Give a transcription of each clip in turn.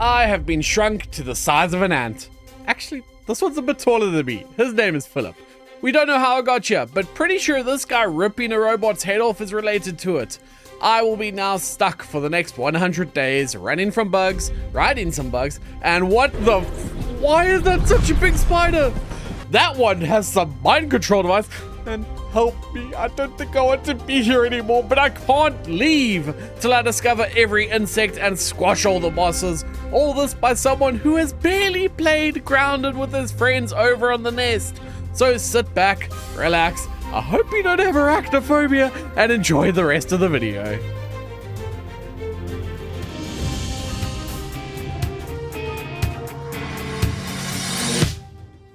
I have been shrunk to the size of an ant. Actually, this one's a bit taller than me. His name is Philip. We don't know how I got here, but pretty sure this guy ripping a robot's head off is related to it. I will be now stuck for the next 100 days, running from bugs, riding some bugs, and why is that such a big spider? That one has some mind control device, and help me, I don't think I want to be here anymore, but I can't leave till I discover every insect and squash all the bosses. All this by someone who has barely played grounded with his friends over on the nest. So sit back, relax, I hope you don't have arachnophobia, and enjoy the rest of the video.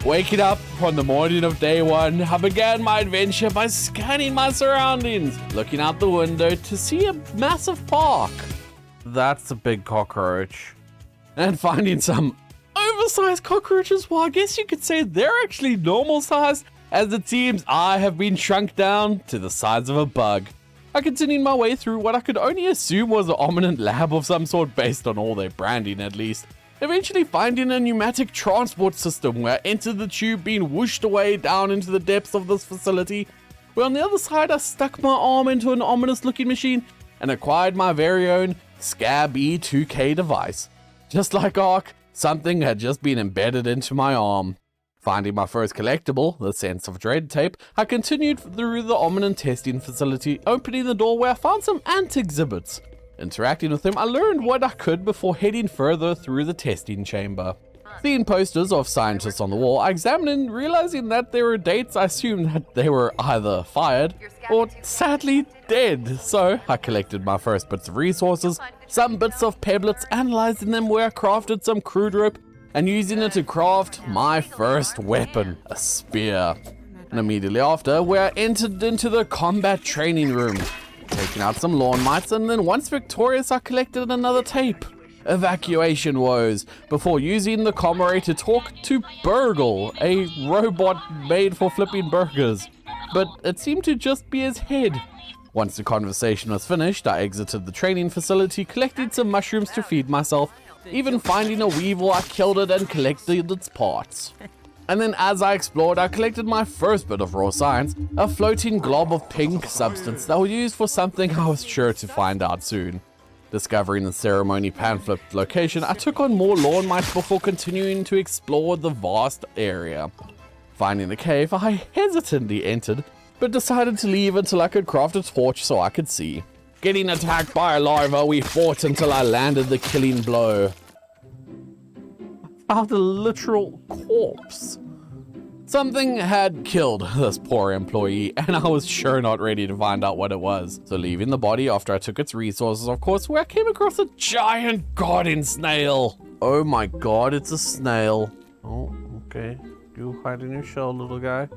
Waking up on the morning of day one, I began my adventure by scanning my surroundings, looking out the window to see a massive park. That's a big cockroach. And finding some oversized cockroaches. Well, I guess you could say they're actually normal size, as it seems I have been shrunk down to the size of a bug. I continued my way through what I could only assume was an ominous lab of some sort based on all their branding at least. Eventually finding a pneumatic transport system where I entered the tube being whooshed away down into the depths of this facility, where on the other side I stuck my arm into an ominous looking machine and acquired my very own Scab E2K device. Just like Ark, something had just been embedded into my arm. Finding my first collectible, the Sense of Dread tape, I continued through the Omnium testing facility, opening the door where I found some ant exhibits. Interacting with them, I learned what I could before heading further through the testing chamber. Seeing posters of scientists on the wall, I examined and realizing that there were dates, I assumed that they were either fired or sadly dead. So I collected my first bits of resources, some bits of pebblets, analyzing them where I crafted some crude rope and using it to craft my first weapon, a spear. And immediately after, where I entered into the combat training room, taking out some lawn mites, and then once victorious I collected another tape, Evacuation Woes, before using the commodore to talk to Burgle, a robot made for flipping burgers, but it seemed to just be his head. Once the conversation was finished, I exited the training facility, collected some mushrooms to feed myself, even finding a weevil, I killed it and collected its parts. And then as I explored, I collected my first bit of raw science, a floating glob of pink substance that was used for something I was sure to find out soon. Discovering the ceremony pamphlet location, I took on more lawn mites before continuing to explore the vast area. Finding the cave, I hesitantly entered, but decided to leave until I could craft a torch so I could see. Getting attacked by a larva, we fought until I landed the killing blow. I found a literal corpse. Something had killed this poor employee, and I was sure not ready to find out what it was. So leaving the body after I took its resources, of course, where I came across a giant garden snail. Oh my god, it's a snail. Oh, okay. You hide in your shell, little guy.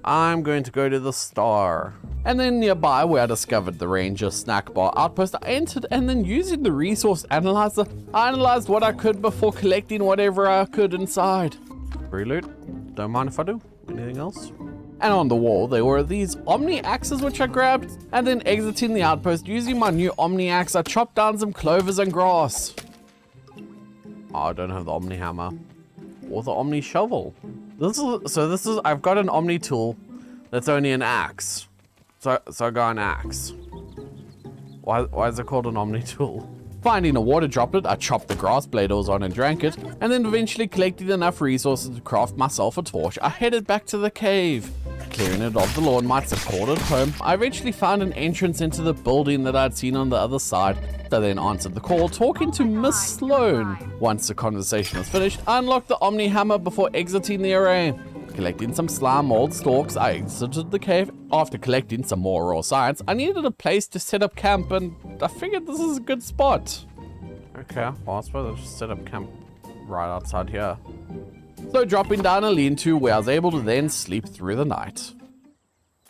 I'm going to go to the star. And then nearby where I discovered the ranger snack bar outpost, I entered and then using the resource analyzer, I analyzed what I could before collecting whatever I could inside. Free loot, don't mind if I do. Anything else? And on the wall there were these Omni axes which I grabbed, and then exiting the outpost using my new Omni axe, I chopped down some clovers and grass. Oh, I don't have the Omni hammer or the Omni shovel. I've got an Omni tool that's only an axe. So I got an axe. Why is it called an Omni tool? Finding a water droplet, I chopped the grass blade I was on and drank it, and then eventually collected enough resources to craft myself a torch. I headed back to the cave. Clearing it of the lawn mites and called it home, I eventually found an entrance into the building that I'd seen on the other side. I then answered the call, talking to Miss Sloan. Once the conversation was finished, I unlocked the Omni hammer before exiting the array. Collecting some slime mold stalks, I exited the cave. After collecting some more raw science, I needed a place to set up camp, and I figured this is a good spot. Okay, well I suppose I'll just set up camp right outside here. So dropping down a lean-to where I was able to then sleep through the night.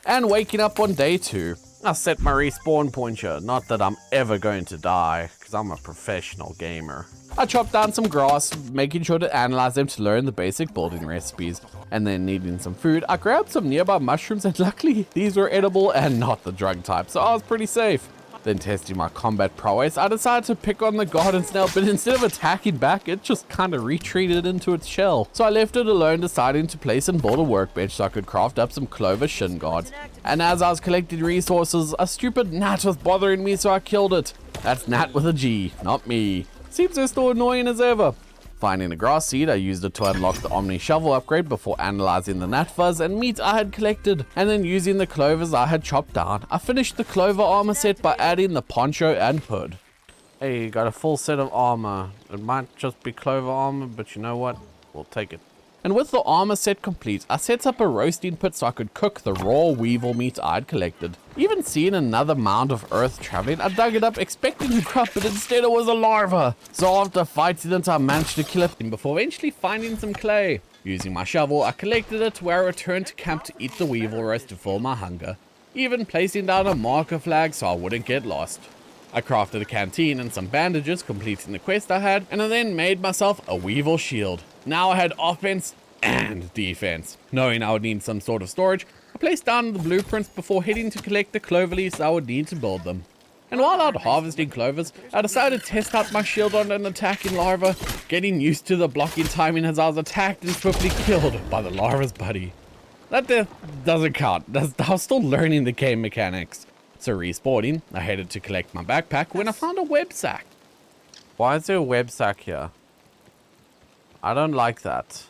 And waking up on day 2, I set my respawn pointer. Not that I'm ever going to die, because I'm a professional gamer. I chopped down some grass, making sure to analyze them to learn the basic building recipes. And then needing some food, I grabbed some nearby mushrooms, and luckily these were edible and not the drug type, so I was pretty safe. Then testing my combat prowess, I decided to pick on the garden snail, but instead of attacking back, it just kind of retreated into its shell. So I left it alone, deciding to place and build a workbench so I could craft up some clover shin guards. And as I was collecting resources, a stupid gnat was bothering me, so I killed it. That's Nat with a G, not me. Seems they're still annoying as ever. Finding a grass seed, I used it to unlock the Omni shovel upgrade before analyzing the gnat fuzz and meat I had collected, and then using the clovers I had chopped down, I finished the clover armor set by adding the poncho and hood. Hey, you got a full set of armor. It might just be clover armor, but you know what? We'll take it. And with the armor set complete, I set up a roasting pit so I could cook the raw weevil meat I'd collected. Even seeing another mound of earth traveling, I dug it up expecting to grub, but instead it was a larva. So after fighting it, I managed to kill it before eventually finding some clay. Using my shovel, I collected it where I returned to camp to eat the weevil roast to fill my hunger. Even placing down a marker flag so I wouldn't get lost. I crafted a canteen and some bandages, completing the quest I had, and I then made myself a weevil shield. Now I had offense and defense. Knowing I would need some sort of storage, I placed down the blueprints before heading to collect the clover leaves I would need to build them. And while out harvesting clovers, I decided to test out my shield on an attacking larva, getting used to the blocking timing as I was attacked and swiftly killed by the larva's buddy. That death doesn't count, I was still learning the game mechanics. So respawning, I headed to collect my backpack when I found a web sack. Why is there a web sack here? I don't like that.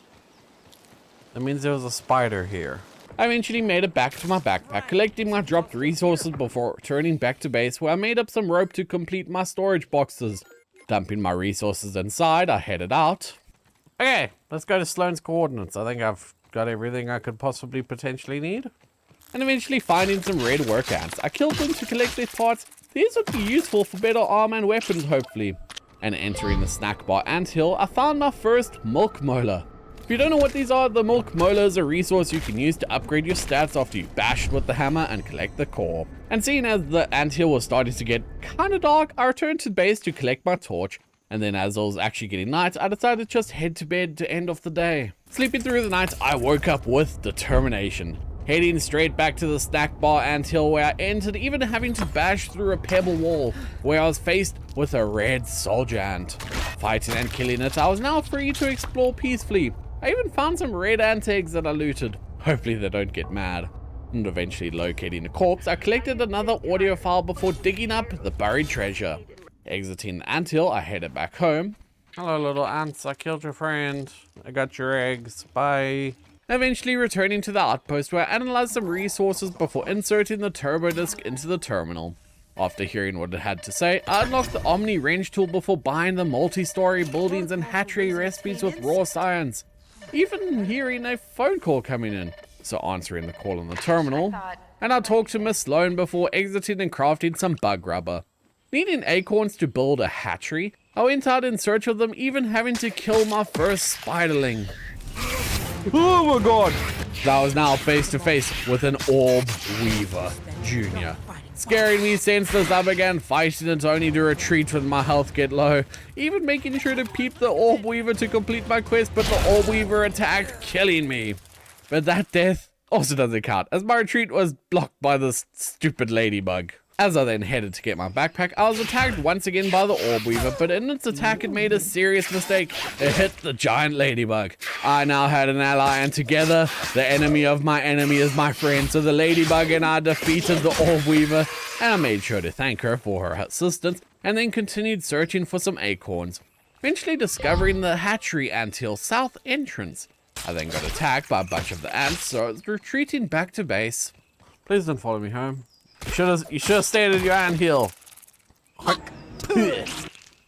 That means there was a spider here. I eventually made it back to my backpack, collecting my dropped resources before returning back to base where I made up some rope to complete my storage boxes. Dumping my resources inside, I headed out. Okay, let's go to Sloan's coordinates. I think I've got everything I could possibly potentially need. And eventually finding some red work ants. I killed them to collect their parts. These would be useful for better armor and weapons, hopefully. And entering the snack bar Anthill, I found my first milk molar. If you don't know what these are, the milk molar is a resource you can use to upgrade your stats after you bash it with the hammer and collect the core. And seeing as the anthill was starting to get kinda dark, I returned to base to collect my torch. And then as it was actually getting night, I decided to just head to bed to end off the day. Sleeping through the night, I woke up with determination. Heading straight back to the snack bar Anthill where I entered, even having to bash through a pebble wall where I was faced with a red soldier ant. Fighting and killing it, I was now free to explore peacefully. I even found some red ant eggs that I looted. Hopefully they don't get mad. And eventually locating a corpse, I collected another audio file before digging up the buried treasure. Exiting the anthill, I headed back home. Hello little ants, I killed your friend. I got your eggs, bye. Eventually returning to the outpost where I analyzed some resources before inserting the turbo disc into the terminal. After hearing what it had to say, I unlocked the Omni wrench tool before buying the multi-story buildings and hatchery recipes with raw science. Even hearing a phone call coming in. So answering the call on the terminal, and I talked to Miss Sloan before exiting and crafting some bug rubber. Needing acorns to build a hatchery, I went out in search of them, even having to kill my first spiderling. Oh my god! I was now face to face with an Orb Weaver Jr. Scaring me senseless, I began fighting it only to retreat when my health get low, even making sure to peep the Orb Weaver to complete my quest, but the Orb Weaver attacked, killing me. But that death also doesn't count, as my retreat was blocked by this stupid ladybug. As I then headed to get my backpack, I was attacked once again by the Orb Weaver, but in its attack it made a serious mistake. It hit the giant ladybug. I now had an ally, and together, the enemy of my enemy is my friend, so the ladybug and I defeated the Orb Weaver, and I made sure to thank her for her assistance, and then continued searching for some acorns, eventually discovering the hatchery anthill south entrance. I then got attacked by a bunch of the ants, so I was retreating back to base. Please don't follow me home. You should have stayed in your anthill.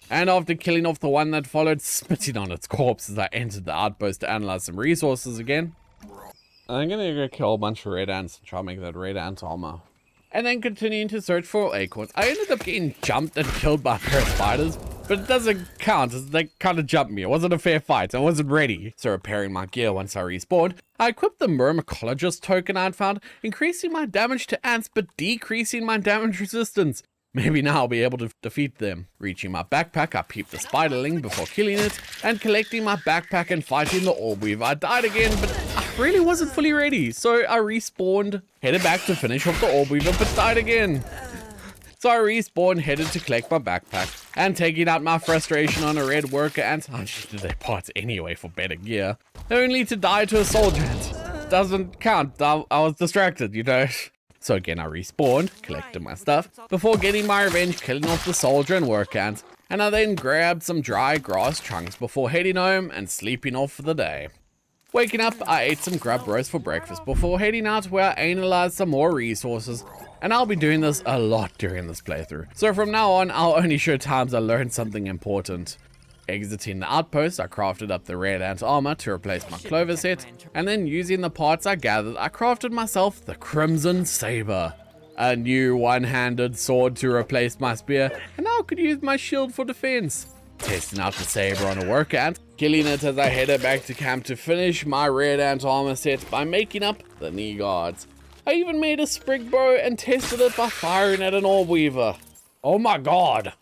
And after killing off the one that followed, spitting on its corpse as I entered the outpost to analyze some resources again. I'm gonna go kill a bunch of red ants and try to make that red ant armor. And then continuing to search for acorns. I ended up getting jumped and killed by a pair of spiders, but it doesn't count as they kind of jumped me. It wasn't a fair fight. I wasn't ready. So repairing my gear once I respawned, I equipped the Myrmecologist token I'd found, increasing my damage to ants but decreasing my damage resistance. Maybe now I'll be able to defeat them. Reaching my backpack, I peeped the spiderling before killing it, and collecting my backpack and fighting the Orb Weaver. I died again, but I really wasn't fully ready, so I respawned, headed back to finish off the Orb Weaver, but died again. So I respawned, headed to collect my backpack, and taking out my frustration on a red worker ant. I just needed their parts anyway for better gear, only to die to a soldier ant. Doesn't count, I was distracted, you know. So again I respawned, collected my stuff, before getting my revenge, killing off the soldier and worker ant, and I then grabbed some dry grass chunks before heading home and sleeping off for the day. Waking up, I ate some grub roast for breakfast before heading out where I analyzed some more resources, and I'll be doing this a lot during this playthrough. So from now on, I'll only show times I learned something important. Exiting the outpost, I crafted up the red ant armor to replace my clover set, and then using the parts I gathered, I crafted myself the crimson saber, a new one-handed sword to replace my spear, and now I could use my shield for defense. Testing out the saber on a worker ant, killing it as I headed back to camp to finish my red ant armor set by making up the knee guards. I even made a sprig bow and tested it by firing at an orb weaver. Oh my god.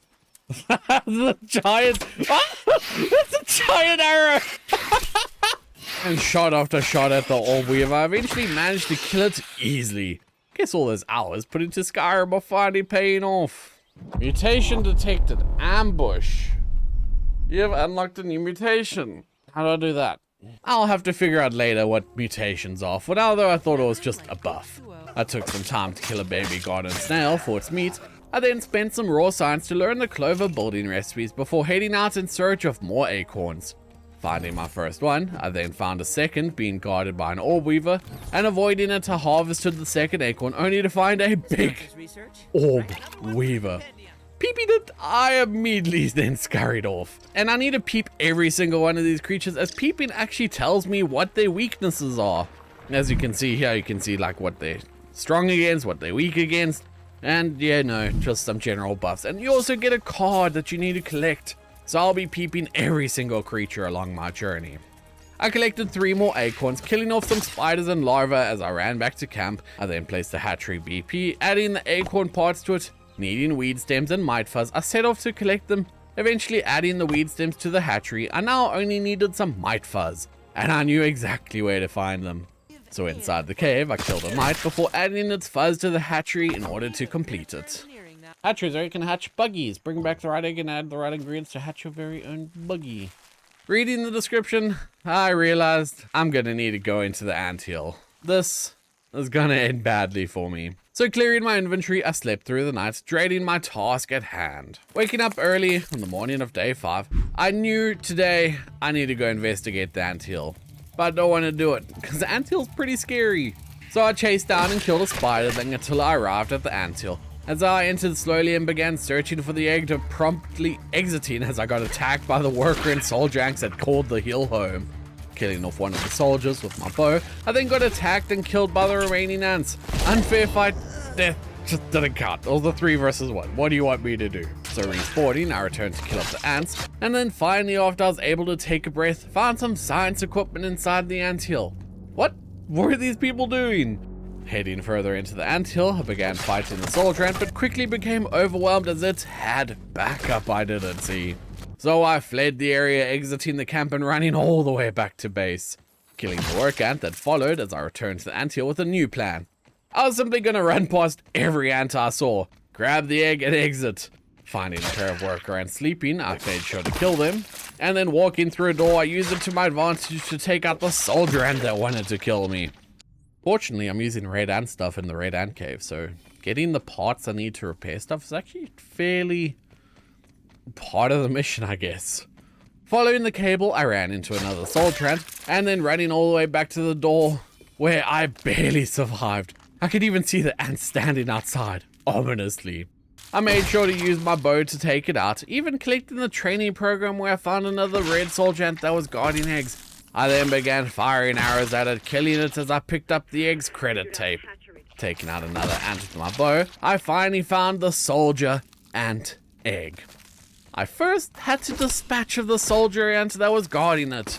That's a giant that's a giant arrow. And shot after shot at the orb weaver, I eventually managed to kill it easily. Guess all those hours put into Skyrim are finally paying off. Mutation detected. Ambush. You have unlocked a new mutation. How do I do that? I'll have to figure out later what mutations are. For now though, I thought it was just a buff. I took some time to kill a baby garden snail for its meat. I then spent some raw science to learn the clover building recipes before heading out in search of more acorns. Finding my first one, I then found a second being guarded by an orb weaver, and avoiding it, I harvested the second acorn only to find a big orb weaver. Peeping it, I immediately then scurried off. And I need to peep every single one of these creatures, as peeping actually tells me what their weaknesses are. As you can see here, you can see like what they're strong against, what they're weak against, and yeah, no, just some general buffs. And you also get a card that you need to collect. So I'll be peeping every single creature along my journey. I collected 3 more acorns, killing off some spiders and larvae as I ran back to camp. I then placed the hatchery BP, adding the acorn parts to it. Needing weed stems and mite fuzz, I set off to collect them. Eventually adding the weed stems to the hatchery, I now only needed some mite fuzz, and I knew exactly where to find them. So inside the cave, I killed a mite before adding its fuzz to the hatchery in order to complete it. Hatcheries are you can hatch buggies. Bring back the right egg and add the right ingredients to hatch your very own buggy. Reading the description, I realized I'm gonna need to go into the anthill. This is gonna end badly for me. So clearing my inventory, I slept through the night, dreading my task at hand. Waking up early on the morning of day 5, I knew today I need to go investigate the anthill. But I don't want to do it, because the anthill's pretty scary. So I chased down and killed a spider thing until I arrived at the anthill. As I entered slowly and began searching for the egg to promptly exiting as I got attacked by the worker and soldier ants that called the hill home. Killing off one of the soldiers with my bow, I then got attacked and killed by the remaining ants. Unfair fight, death just didn't count. It was a 3 versus 1. What do you want me to do? So respawning, I returned to kill off the ants, and then finally after I was able to take a breath, found some science equipment inside the anthill. What were these people doing? Heading further into the anthill, I began fighting the soldier ant, but quickly became overwhelmed as it had backup I didn't see. So I fled the area, exiting the camp and running all the way back to base. Killing the work ant that followed as I returned to the anthill with a new plan. I was simply gonna run past every ant I saw, grab the egg and exit. Finding a pair of worker ants sleeping, I made sure to kill them, and then walking through a door, I used it to my advantage to take out the soldier ant that wanted to kill me. Fortunately, I'm using red ant stuff in the red ant cave, so getting the parts I need to repair stuff is actually fairly part of the mission, I guess. Following the cable, I ran into another soldier ant, and then running all the way back to the door, where I barely survived. I could even see the ant standing outside, ominously. I made sure to use my bow to take it out, even collecting the training program where I found another red soldier ant that was guarding eggs. I then began firing arrows at it, killing it as I picked up the egg's credit tape. Taking out another ant with my bow, I finally found the soldier ant egg. I first had to dispatch of the soldier ant that was guarding it.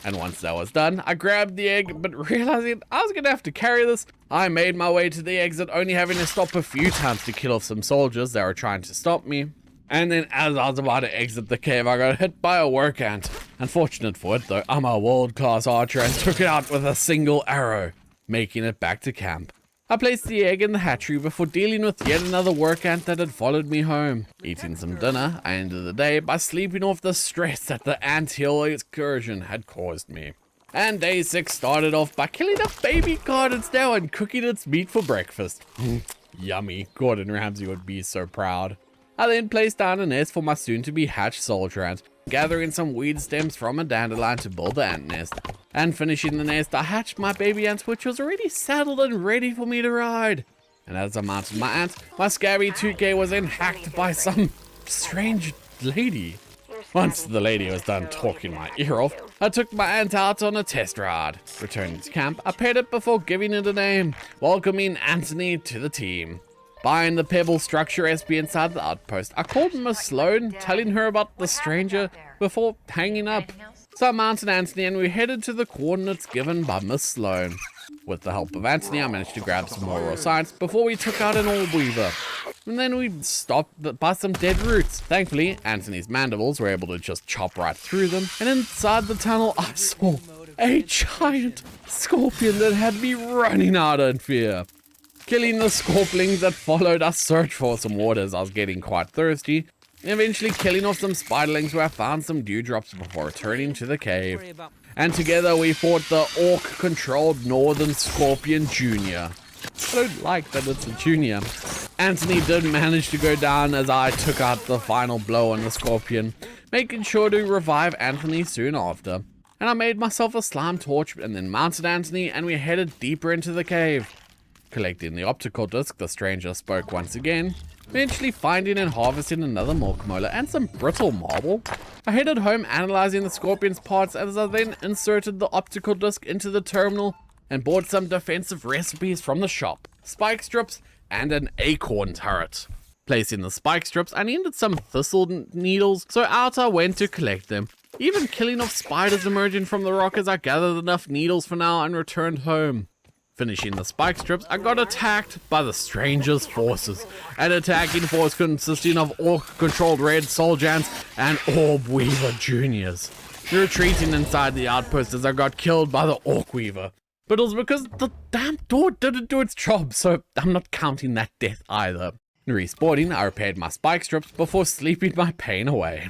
And once that was done, I grabbed the egg, but realizing I was gonna have to carry this, I made my way to the exit, only having to stop a few times to kill off some soldiers that were trying to stop me. And then as I was about to exit the cave, I got hit by a work ant. Unfortunate for it though, I'm a world-class archer and took it out with a single arrow, making it back to camp. I placed the egg in the hatchery before dealing with yet another work ant that had followed me home. Eating some dinner, I ended the day by sleeping off the stress that the Anthill excursion had caused me. And day 6 started off by killing a baby garden snail and cooking its meat for breakfast. Yummy, Gordon Ramsay would be so proud. I then placed down a nest for my soon-to-be hatched soldier ant, gathering some weed stems from a dandelion to build the ant nest. And finishing the nest, I hatched my baby ant, which was already saddled and ready for me to ride. And as I mounted my ant, my scabby 2K was then hacked by some strange lady. Once the lady was done talking my ear off, I took my ant out on a test ride. Returning to camp, I paired it before giving it a name, welcoming Anthony to the team. Buying the pebble structure SB inside the outpost, I called Miss Sloan, telling her about the stranger before hanging up. So I mounted Anthony and we headed to the coordinates given by Miss Sloan. With the help of Anthony, I managed to grab some more raw science before we took out an orb weaver. And then we stopped by some dead roots. Thankfully, Anthony's mandibles were able to just chop right through them. And inside the tunnel, I saw a giant scorpion that had me running out in fear. Killing the scorpions that followed, I searched for some water as I was getting quite thirsty. Eventually killing off some spiderlings where I found some dewdrops before returning to the cave. And together we fought the orc-controlled Northern Scorpion Jr. I don't like that it's a junior. Anthony did manage to go down as I took out the final blow on the scorpion, making sure to revive Anthony soon after. And I made myself a slime torch and then mounted Anthony and we headed deeper into the cave. Collecting the optical disc, the stranger spoke once again, eventually finding and harvesting another milk molar and some brittle marble. I headed home analyzing the scorpion's parts as I then inserted the optical disc into the terminal and bought some defensive recipes from the shop, spike strips and an acorn turret. Placing the spike strips, I needed some thistle needles, so out I went to collect them, even killing off spiders emerging from the rock as I gathered enough needles for now and returned home. Finishing the spike strips, I got attacked by the stranger's forces, an attacking force consisting of orc-controlled red soldier ants and orb weaver juniors. Retreating inside the outpost as I got killed by the orc weaver. But it was because the damn door didn't do its job, so I'm not counting that death either. Respawning, I repaired my spike strips before sleeping my pain away.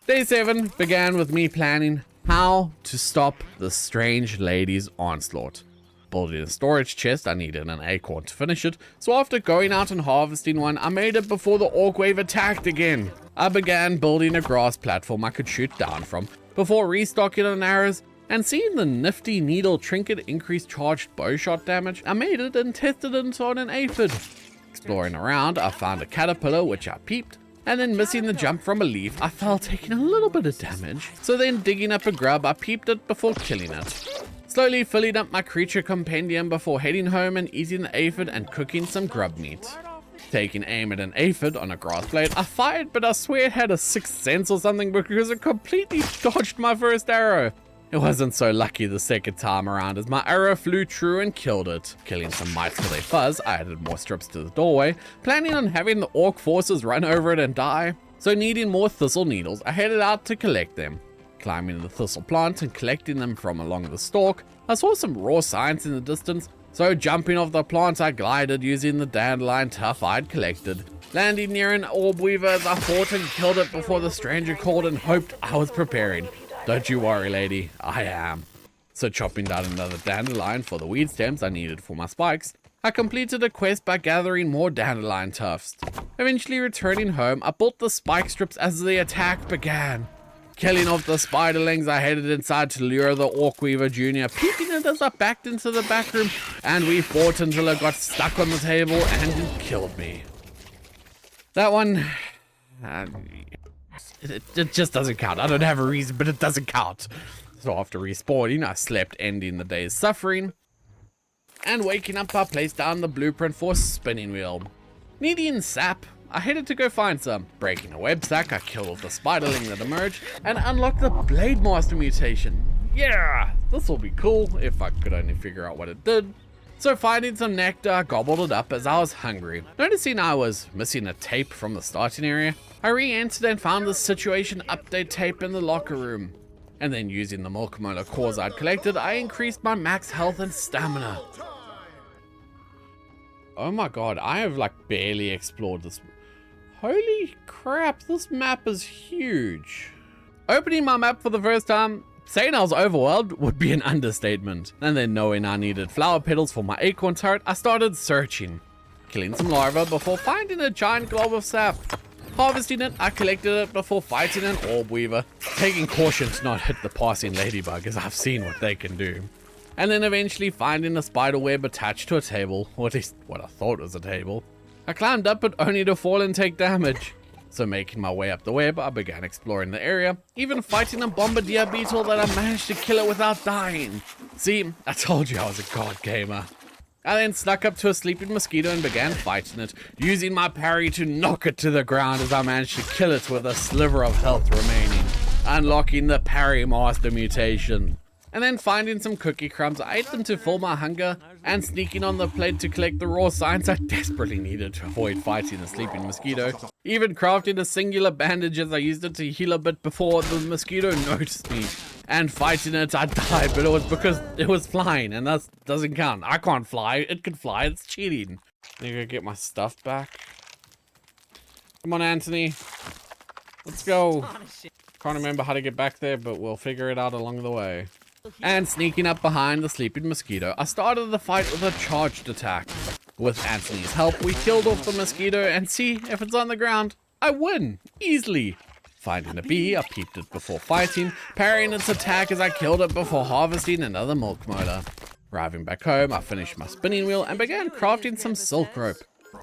Day 7 began with me planning how to stop the strange lady's onslaught. Building a storage chest, I needed an acorn to finish it, so after going out and harvesting one, I made it before the orc wave attacked again. I began building a grass platform I could shoot down from, before restocking on arrows, and seeing the nifty needle trinket increase charged bowshot damage, I made it and tested it on an aphid. Exploring around, I found a caterpillar which I peeped, and then missing the jump from a leaf, I fell taking a little bit of damage, so then digging up a grub, I peeped it before killing it. Slowly filling up my creature compendium before heading home and eating the aphid and cooking some grub meat. Taking aim at an aphid on a grass blade, I fired, but I swear it had a sixth sense or something because it completely dodged my first arrow. It wasn't so lucky the second time around as my arrow flew true and killed it. Killing some mites for their fuzz, I added more strips to the doorway, planning on having the orc forces run over it and die. So needing more thistle needles, I headed out to collect them. Climbing the thistle plant and collecting them from along the stalk, I saw some raw science in the distance, so jumping off the plant I glided using the dandelion tuff I'd collected. Landing near an orb weaver as I fought and killed it before the stranger called and hoped I was preparing. Don't you worry, lady, I am. So chopping down another dandelion for the weed stems I needed for my spikes, I completed a quest by gathering more dandelion tufts. Eventually returning home, I built the spike strips as the attack began. Killing off the spiderlings, I headed inside to lure the orc weaver junior, peeking it as I backed into the back room, and we fought until it got stuck on the table and it killed me. That one, it just doesn't count. I don't have a reason, but it doesn't count. So after respawning, I slept, ending the day's suffering. And waking up, I placed down the blueprint for spinning wheel. Needing sap, I headed to go find some. Breaking a web sack, I killed off the spiderling that emerged and unlocked the Blade Master mutation. Yeah, this will be cool if I could only figure out what it did. So finding some nectar, I gobbled it up as I was hungry. Noticing I was missing a tape from the starting area, I re-entered and found the situation update tape in the locker room. And then using the milk molar cores I'd collected, I increased my max health and stamina. Oh my god, I have like barely explored this. Holy crap, this map is huge. Opening my map for the first time, saying I was overwhelmed would be an understatement. And then knowing I needed flower petals for my acorn turret, I started searching. Killing some larvae before finding a giant glob of sap. Harvesting it, I collected it before fighting an orb weaver. Taking caution to not hit the passing ladybug, as I've seen what they can do. And then eventually finding a spider web attached to a table, or at least what I thought was a table. I climbed up it only to fall and take damage. So making my way up the web, I began exploring the area, even fighting a bombardier beetle that I managed to kill it without dying. See, I told you I was a god gamer. I then snuck up to a sleeping mosquito and began fighting it, using my parry to knock it to the ground as I managed to kill it with a sliver of health remaining, unlocking the parry master mutation. And then finding some cookie crumbs, I ate them to fill my hunger, and sneaking on the plate to collect the raw science I desperately needed to avoid fighting the sleeping mosquito. Even crafting a singular bandage as I used it to heal a bit before the mosquito noticed me. And fighting it, I died, but it was because it was flying, and that doesn't count. I can't fly, it can fly, it's cheating. I need to get my stuff back. Come on, Anthony. Let's go. Can't remember how to get back there, but we'll figure it out along the way. And sneaking up behind the sleeping mosquito, I started the fight with a charged attack. With Anthony's help, we killed off the mosquito, and see, if it's on the ground, I win, easily. Finding a bee, I peeped it before fighting, parrying its attack as I killed it before harvesting another milk molar. Arriving back home, I finished my spinning wheel and began crafting some silk rope.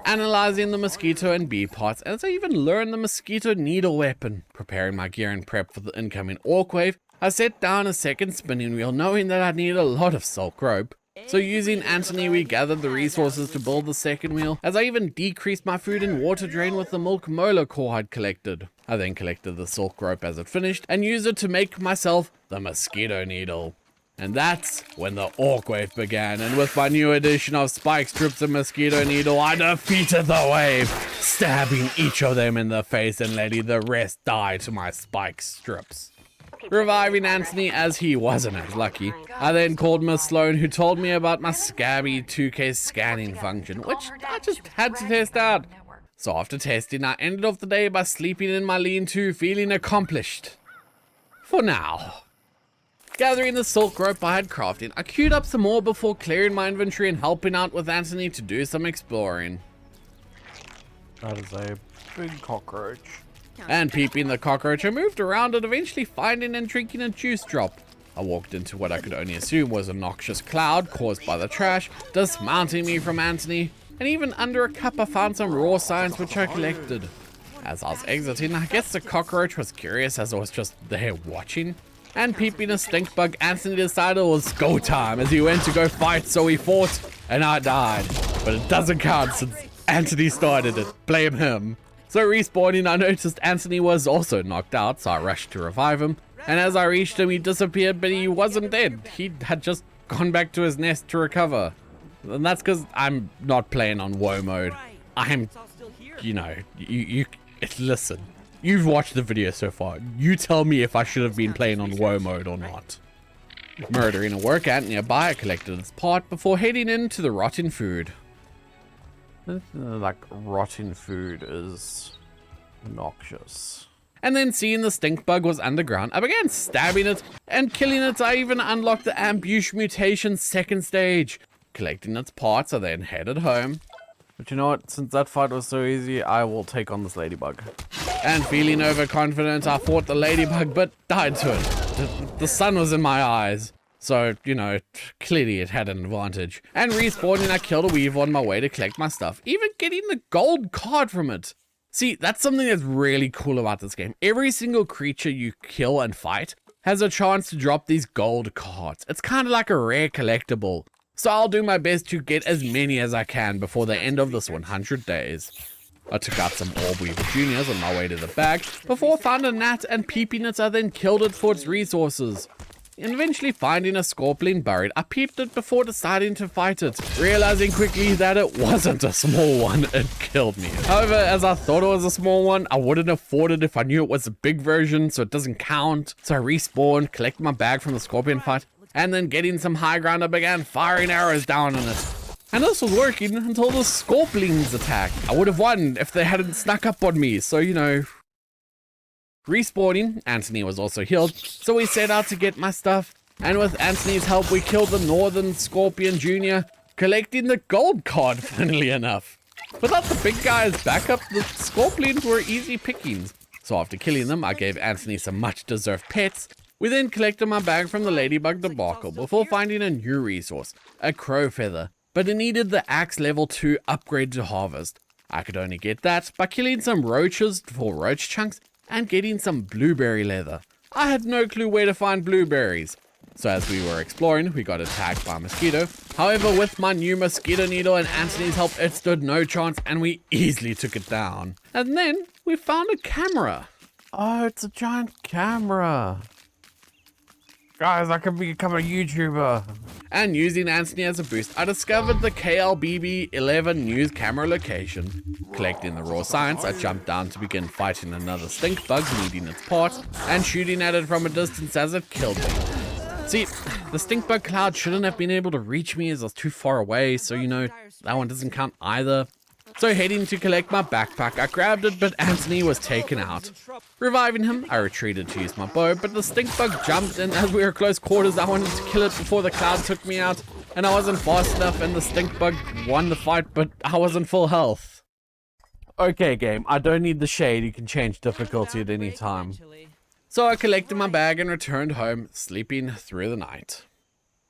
Analyzing the mosquito and bee parts, as I even learned the mosquito needle weapon. Preparing my gear and prep for the incoming orc wave, I set down a second spinning wheel knowing that I'd need a lot of silk rope. So using Anthony, we gathered the resources to build the second wheel, as I even decreased my food and water drain with the milk molar core I'd collected. I then collected the silk rope as it finished and used it to make myself the mosquito needle. And that's when the orc wave began, and with my new addition of spike strips and mosquito needle, I defeated the wave, stabbing each of them in the face and letting the rest die to my spike strips. Reviving Anthony as he wasn't as lucky, I then called Miss Sloan, who told me about my scabby 2K scanning function, which I just had to test out. So after testing, I ended off the day by sleeping in my lean-to, feeling accomplished. For now. Gathering the silk rope I had crafted, I queued up some more before clearing my inventory and helping out with Anthony to do some exploring. That is a big cockroach. And peeping the cockroach, I moved around and eventually finding and drinking a juice drop. I walked into what I could only assume was a noxious cloud caused by the trash, dismounting me from Anthony, and even under a cup I found some raw science which I collected. As I was exiting, I guess the cockroach was curious as I was just there watching. And peeping a stink bug, Anthony decided it was go time as he went to go fight, so he fought, and I died. But it doesn't count since Anthony started it. Blame him. So respawning, I noticed Anthony was also knocked out, so I rushed to revive him. And as I reached him, he disappeared, but he wasn't dead. He had just gone back to his nest to recover. And that's because I'm not playing on woe mode. I'm, you know, listen. You've watched the video so far. You tell me if I should have been playing on woe mode or not. Murdering a work ant nearby, I collected its part before heading into the rotting food. Like, rotting food is noxious. And then seeing the stink bug was underground, I began stabbing it and killing it. I even unlocked the ambush mutation second stage. Collecting its parts, I then headed home. But you know what? Since that fight was so easy, I will take on this ladybug. And feeling overconfident, I fought the ladybug, but died to it. The sun was in my eyes. So, you know, clearly it had an advantage. And respawning, I killed a weevil on my way to collect my stuff, even getting the gold card from it. See, that's something that's really cool about this game. Every single creature you kill and fight has a chance to drop these gold cards. It's kind of like a rare collectible. So I'll do my best to get as many as I can before the end of this 100 days. I took out some orb weaver juniors on my way to the bag, before I found a gnat and peeping it, I then killed it for its resources. And eventually finding a scorpion buried, I peeped it before deciding to fight it, realizing quickly that it wasn't a small one. It killed me. However, as I thought it was a small one, I wouldn't have fought it if I knew it was a big version, so it doesn't count. So I respawned, collected my bag from the scorpion fight, and then getting some high ground, I began firing arrows down on it. And this was working until the scorpions attacked. I would have won if they hadn't snuck up on me, so you know. Respawning, Anthony was also healed, so we set out to get my stuff. And with Anthony's help, we killed the Northern Scorpion Jr., collecting the gold card, funnily enough. Without the big guy's backup, the scorpions were easy pickings. So after killing them, I gave Anthony some much-deserved pets. We then collected my bag from the ladybug debacle before finding a new resource, a crow feather, but it needed the axe level 2 upgrade to harvest. I could only get that by killing some roaches for roach chunks and getting some blueberry leather. I had no clue where to find blueberries. So as we were exploring, we got attacked by a mosquito. However, with my new mosquito needle and Anthony's help, it stood no chance and we easily took it down. And then we found a camera. Oh, it's a giant camera. Guys, I could become a YouTuber. And using Anthony as a boost, I discovered the KLBB 11 news camera location. Collecting the raw science, I jumped down to begin fighting another stink bug needing its part and shooting at it from a distance as it killed me. See, the stink bug cloud shouldn't have been able to reach me as I was too far away, so you know, that one doesn't count either. So heading to collect my backpack, I grabbed it, but Anthony was taken out. Reviving him, I retreated to use my bow, but the stink bug jumped, and as we were close quarters, I wanted to kill it before the cloud took me out, and I wasn't fast enough, and the stink bug won the fight, but I wasn't full health. Okay, game, I don't need the shade. You can change difficulty at any time. So I collected my bag and returned home, sleeping through the night.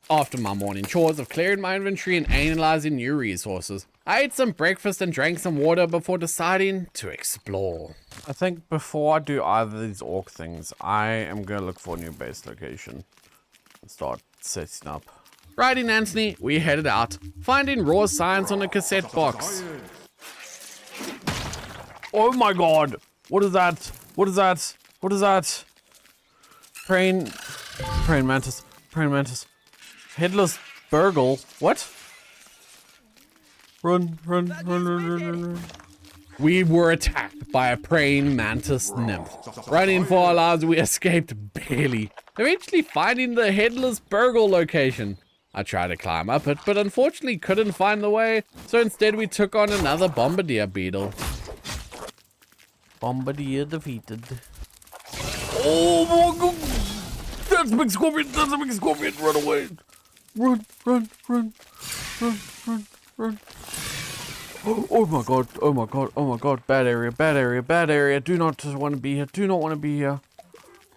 After my morning chores of clearing my inventory and analyzing new resources, I ate some breakfast and drank some water before deciding to explore. I think before I do either of these orc things, I am going to look for a new base location and start setting up. Riding Anthony, we headed out, finding raw science on a cassette box. Oh my god! What is that? What is that? What is that? Praying mantis. Praying mantis. Headless burgle. What? Run. We were attacked by a praying mantis nymph. Running for our lives, we escaped barely, eventually finding the headless burgle location. I tried to climb up it, but unfortunately couldn't find the way, so instead we took on another bombardier beetle. Bombardier defeated. Oh my god! That's a big scorpion! That's a big scorpion! Run away! Run! Oh my god, bad area. Do not want to be here,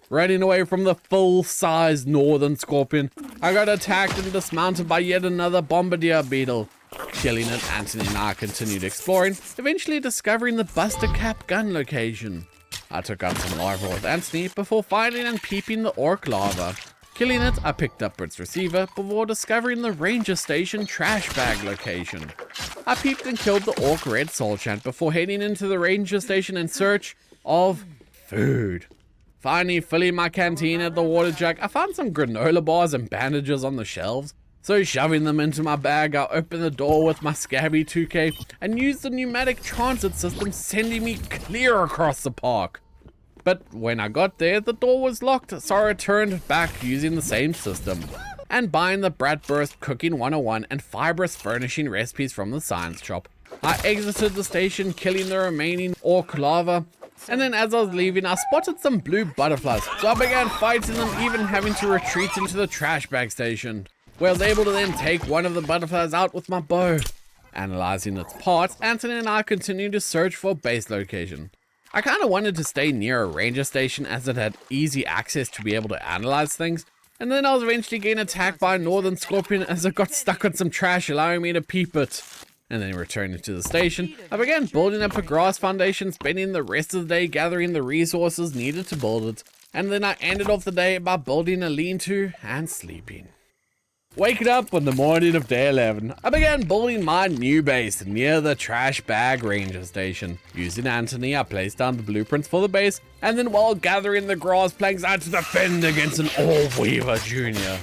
Running away from the full-size northern scorpion, I got attacked and dismounted by yet another bombardier beetle. Killing it, Anthony and I continued exploring, eventually discovering the Buster Cap gun location. I took out some larvae with Anthony before finding and peeping the orc larva. Killing it, I picked up its receiver before discovering the ranger station trash bag location. I peeped and killed the orc red soul chant before heading into the ranger station in search of food. Finally filling my canteen at the water jug, I found some granola bars and bandages on the shelves. So shoving them into my bag, I opened the door with my Scabby 2K and used the pneumatic transit system, sending me clear across the park. But when I got there, the door was locked, so I returned back using the same system and buying the Bratburst Cooking 101 and fibrous furnishing recipes from the science shop. I exited the station, killing the remaining orc larva, and then as I was leaving, I spotted some blue butterflies, so I began fighting them, even having to retreat into the trash bag station, where I was able to then take one of the butterflies out with my bow. Analyzing its parts, Anthony and I continued to search for a base location. I kind of wanted to stay near a ranger station as it had easy access to be able to analyze things, and then I was eventually getting attacked by a northern scorpion as it got stuck on some trash, allowing me to peep it. And then returning to the station, I began building up a grass foundation, spending the rest of the day gathering the resources needed to build it, and then I ended off the day by building a lean-to and sleeping. Waking up on the morning of day 11, I began building my new base near the trash bag ranger station. Using Anthony, I placed down the blueprints for the base, and then while gathering the grass planks, I had to defend against an Orb Weaver Jr.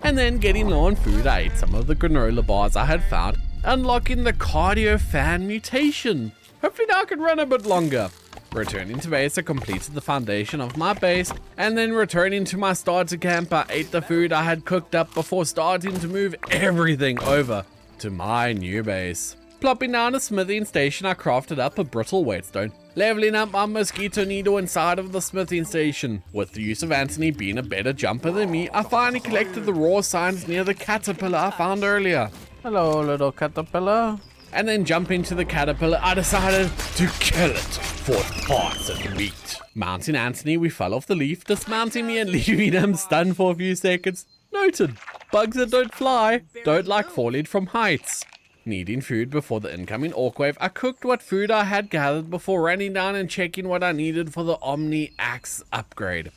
And then getting low on food, I ate some of the granola bars I had found, unlocking the cardio fan mutation. Hopefully now I can run a bit longer. Returning to base, I completed the foundation of my base, and then returning to my starter camp, I ate the food I had cooked up before starting to move everything over. to my new base. Plopping down a smithing station, I crafted up a brittle whetstone, leveling up my mosquito needle inside of the smithing station. With the use of Anthony being a better jumper than me, I finally collected the raw signs near the caterpillar I found earlier. Hello, little caterpillar. And then jumping to the caterpillar, I decided to kill it for parts and meat. Mounting Anthony, we fell off the leaf, dismounting me and leaving him stunned for a few seconds. Noted, bugs that don't fly don't like falling from heights. Needing food before the incoming orc wave, I cooked what food I had gathered before running down and checking what I needed for the Omni Axe upgrade.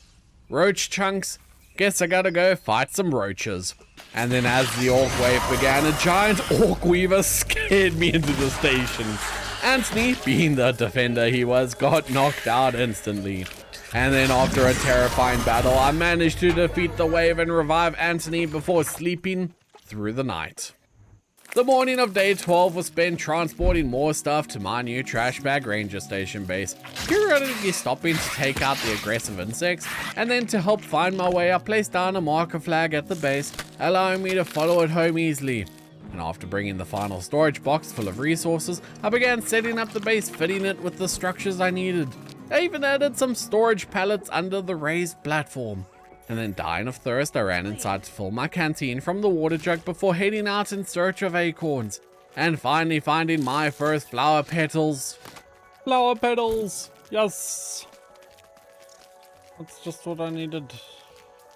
Roach chunks, guess I gotta go fight some roaches. And then as the orc wave began, a giant orc weaver scared me into the station. Anthony, being the defender he was, got knocked out instantly. And then after a terrifying battle, I managed to defeat the wave and revive Anthony before sleeping through the night. The morning of day 12 was spent transporting more stuff to my new trash bag ranger station base, periodically stopping to take out the aggressive insects, and then to help find my way I placed down a marker flag at the base, allowing me to follow it home easily. And after bringing the final storage box full of resources, I began setting up the base, fitting it with the structures I needed. I even added some storage pallets under the raised platform. And then dying of thirst, I ran inside to fill my canteen from the water jug before heading out in search of acorns. And finally finding my first flower petals. Flower petals! Yes! That's just what I needed.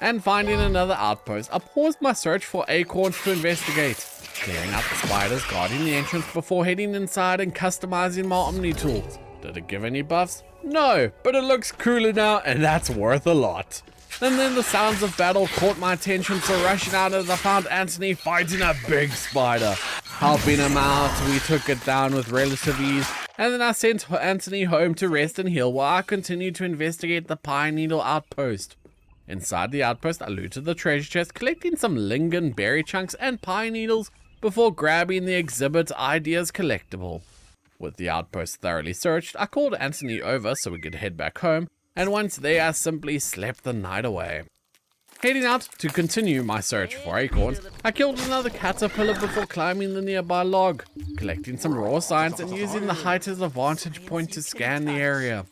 And finding another outpost, I paused my search for acorns to investigate. Clearing out the spiders guarding the entrance before heading inside and customizing my Omni tool. Did it give any buffs? No, but it looks cooler now and that's worth a lot. And then the sounds of battle caught my attention, so rushing out as I found Anthony fighting a big spider. Helping him out, we took it down with relative ease, and then I sent Anthony home to rest and heal while I continued to investigate the Pine Needle outpost. Inside the outpost, I looted the treasure chest, collecting some Lingen berry chunks and pine needles before grabbing the exhibit ideas collectible. With the outpost thoroughly searched, I called Anthony over so we could head back home, and once there I simply slept the night away. Heading out to continue my search for acorns, I killed another caterpillar before climbing the nearby log, collecting some raw signs and using the height as a vantage point to scan the area.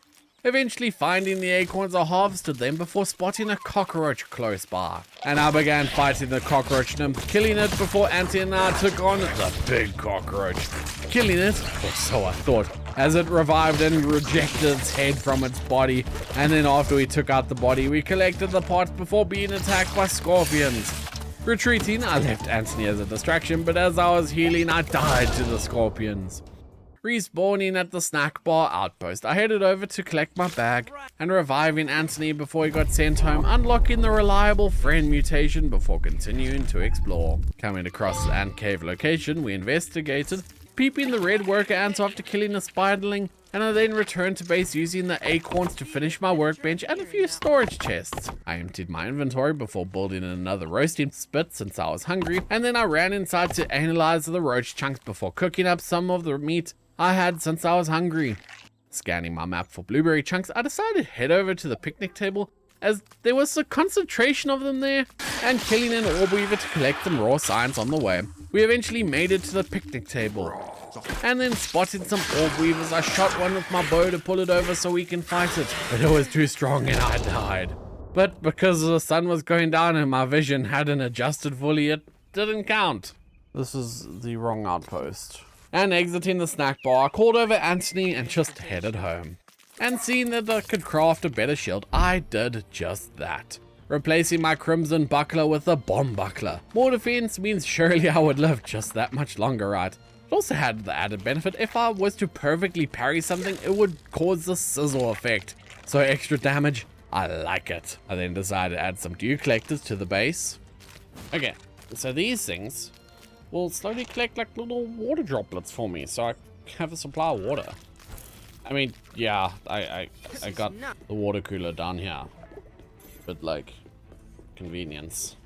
Eventually finding the acorns, I harvested them before spotting a cockroach close by. And I began fighting the cockroach nymph, killing it before Auntie and I took on the big cockroach. Killing it, or so I thought, as it revived and rejected its head from its body. And then after we took out the body, we collected the parts before being attacked by scorpions. Retreating, I left Anthony as a distraction, but as I was healing, I died to the scorpions. Respawning at the snack bar outpost, I headed over to collect my bag and reviving Anthony before he got sent home, unlocking the reliable friend mutation before continuing to explore. Coming across the ant cave location, we investigated, peeping the red worker ants after killing a spiderling, and I then returned to base using the acorns to finish my workbench and a few storage chests. I emptied my inventory before building another roasting spit since I was hungry, and then I ran inside to analyze the roach chunks before cooking up some of the meat I had since I was hungry. Scanning my map for blueberry chunks, I decided to head over to the picnic table as there was a concentration of them there, and killing an orb weaver to collect some raw signs on the way. We eventually made it to the picnic table, and then spotting some orb weavers. I shot one with my bow to pull it over so we can fight it, but it was too strong and I died. But because the sun was going down and my vision hadn't adjusted fully, it didn't count. This is the wrong outpost. And exiting the snack bar, I called over Anthony and just headed home. And seeing that I could craft a better shield, I did just that. Replacing my crimson buckler with a bomb buckler. More defense means surely I would live just that much longer, right? It also had the added benefit, if I was to perfectly parry something, it would cause the sizzle effect. So extra damage, I like it. I then decided to add some dew collectors to the base. Okay, so these things will slowly collect like little water droplets for me, so I have a supply of water. I mean, yeah, I got the water cooler down here, but like, convenience.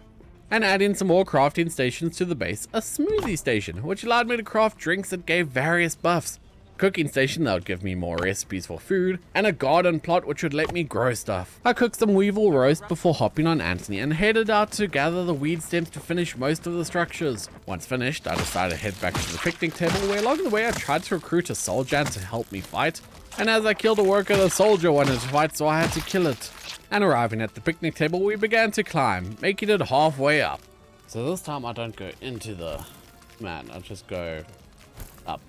And adding some more crafting stations to the base, a smoothie station, which allowed me to craft drinks that gave various buffs. cooking station that would give me more recipes for food, and a garden plot which would let me grow stuff. I cooked some weevil roast before hopping on Anthony and headed out to gather the weed stems to finish most of the structures. Once finished, I decided to head back to the picnic table, where along the way I tried to recruit a soldier to help me fight, and as I killed a worker, the soldier wanted to fight, so I had to kill it. And arriving at the picnic table, we began to climb, making it halfway up. So this time I don't go into the man, I just go up.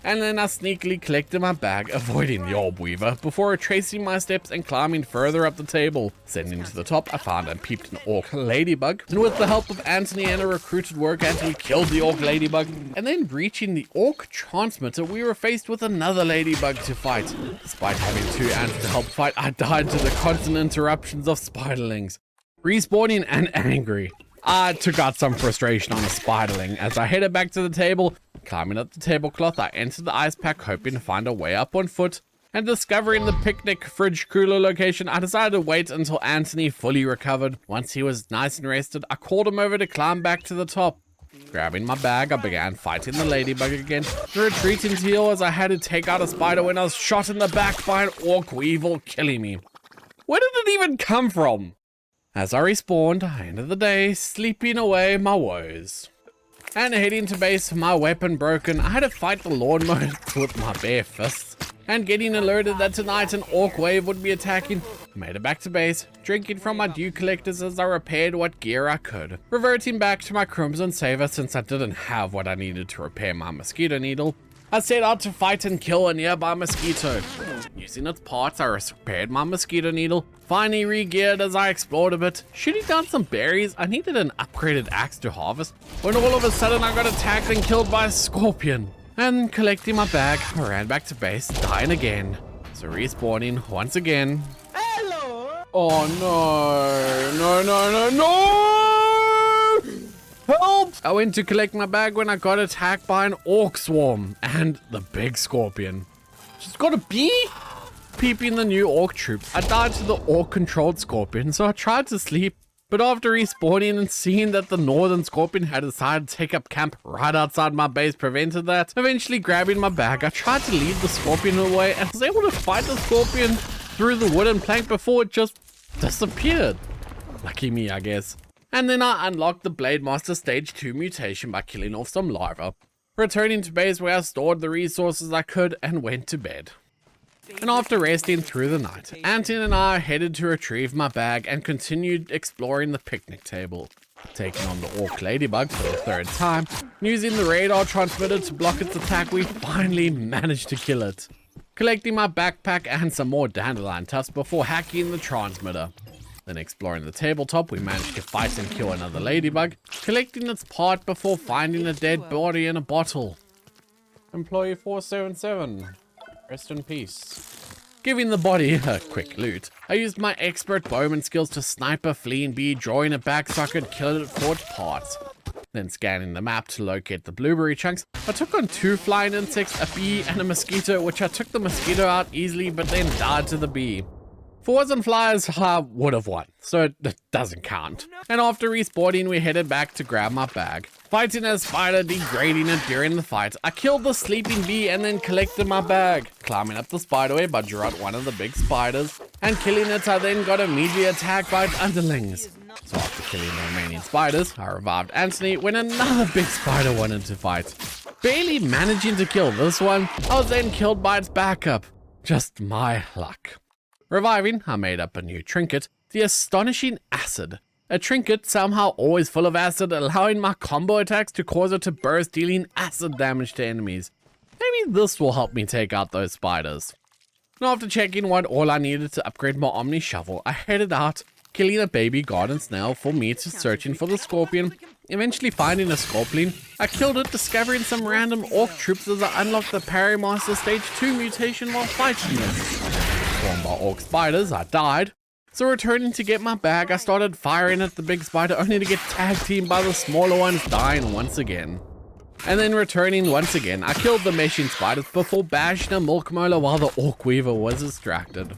And then I sneakily collected my bag, avoiding the orb weaver, before retracing my steps and climbing further up the table. Ascending to the top, I found and peeped an orc ladybug, and with the help of Anthony and a recruited worker ant, we killed the orc ladybug. And then reaching the orc transmitter, we were faced with another ladybug to fight. Despite having 2 ants to help fight, I died to the constant interruptions of spiderlings. Respawning and angry, I took out some frustration on a spiderling as I headed back to the table. Climbing up the tablecloth, I entered the ice pack, hoping to find a way up on foot, and discovering the picnic fridge cooler location, I decided to wait until Anthony fully recovered. Once he was nice and rested, I called him over to climb back to the top. Grabbing my bag, I began fighting the ladybug again, retreating to heal as I had to take out a spider when I was shot in the back by an orc weevil, killing me. Where did it even come from? As I respawned, I ended the day sleeping away my woes. And heading to base, my weapon broken, I had to fight the lawnmower with my bare fists. And getting alerted that tonight an orc wave would be attacking, I made it back to base, drinking from my dew collectors as I repaired what gear I could. Reverting back to my crimson saver since I didn't have what I needed to repair my mosquito needle, I set out to fight and kill a nearby mosquito. Using its parts, I repaired my mosquito needle, finally re-geared as I explored a bit. Shooting down some berries, I needed an upgraded axe to harvest, when all of a sudden I got attacked and killed by a scorpion. And collecting my bag, I ran back to base, dying again. So respawning once again. Hello! Oh no! Help! I went to collect my bag when I got attacked by an orc swarm and the big scorpion. She's got a bee? Peeping the new orc troops, I died to the orc controlled scorpion, so I tried to sleep. But after respawning and seeing that the northern scorpion had decided to take up camp right outside my base prevented that, eventually grabbing my bag, I tried to lead the scorpion away and was able to fight the scorpion through the wooden plank before it just disappeared. Lucky me, I guess. And then I unlocked the Blade Master Stage 2 mutation by killing off some larvae, returning to base where I stored the resources I could and went to bed. And after resting through the night, Anthill and I headed to retrieve my bag and continued exploring the picnic table. Taking on the orc ladybug for the 3rd time, using the radar transmitter to block its attack, we finally managed to kill it. Collecting my backpack and some more dandelion tufts before hacking the transmitter. Then exploring the tabletop, we managed to fight and kill another ladybug, collecting its part before finding a dead body in a bottle. Employee 477, rest in peace. Giving the body a quick loot, I used my expert bowman skills to snipe a fleeing bee, drawing it back so I could kill it for its parts. Then scanning the map to locate the blueberry chunks, I took on 2 flying insects, a bee and a mosquito, which I took the mosquito out easily but then died to the bee. If it wasn't flies, I would have won, so it doesn't count. And after respawning, we headed back to grab my bag. Fighting a spider, degrading it during the fight, I killed the sleeping bee and then collected my bag. Climbing up the spiderweb, I drew out one of the big spiders, and killing it, I then got immediately attacked by its underlings. So after killing the remaining spiders, I revived Anthony when another big spider wanted to fight. Barely managing to kill this one, I was then killed by its backup. Just my luck. Reviving, I made up a new trinket, the Astonishing Acid. A trinket somehow always full of acid, allowing my combo attacks to cause it to burst, dealing acid damage to enemies. Maybe this will help me take out those spiders. And after checking what all I needed to upgrade my Omni Shovel, I headed out, killing a baby garden snail for me to searching for the scorpion. Eventually finding a scorpion, I killed it, discovering some random orc troops as I unlocked the Parry Master Stage 2 mutation while fighting them. Swarmed by orc spiders, I died. So returning to get my bag, I started firing at the big spider only to get tag teamed by the smaller ones, dying once again. And then returning once again, I killed the meshing spiders before bashing a milk molar while the orc weaver was distracted.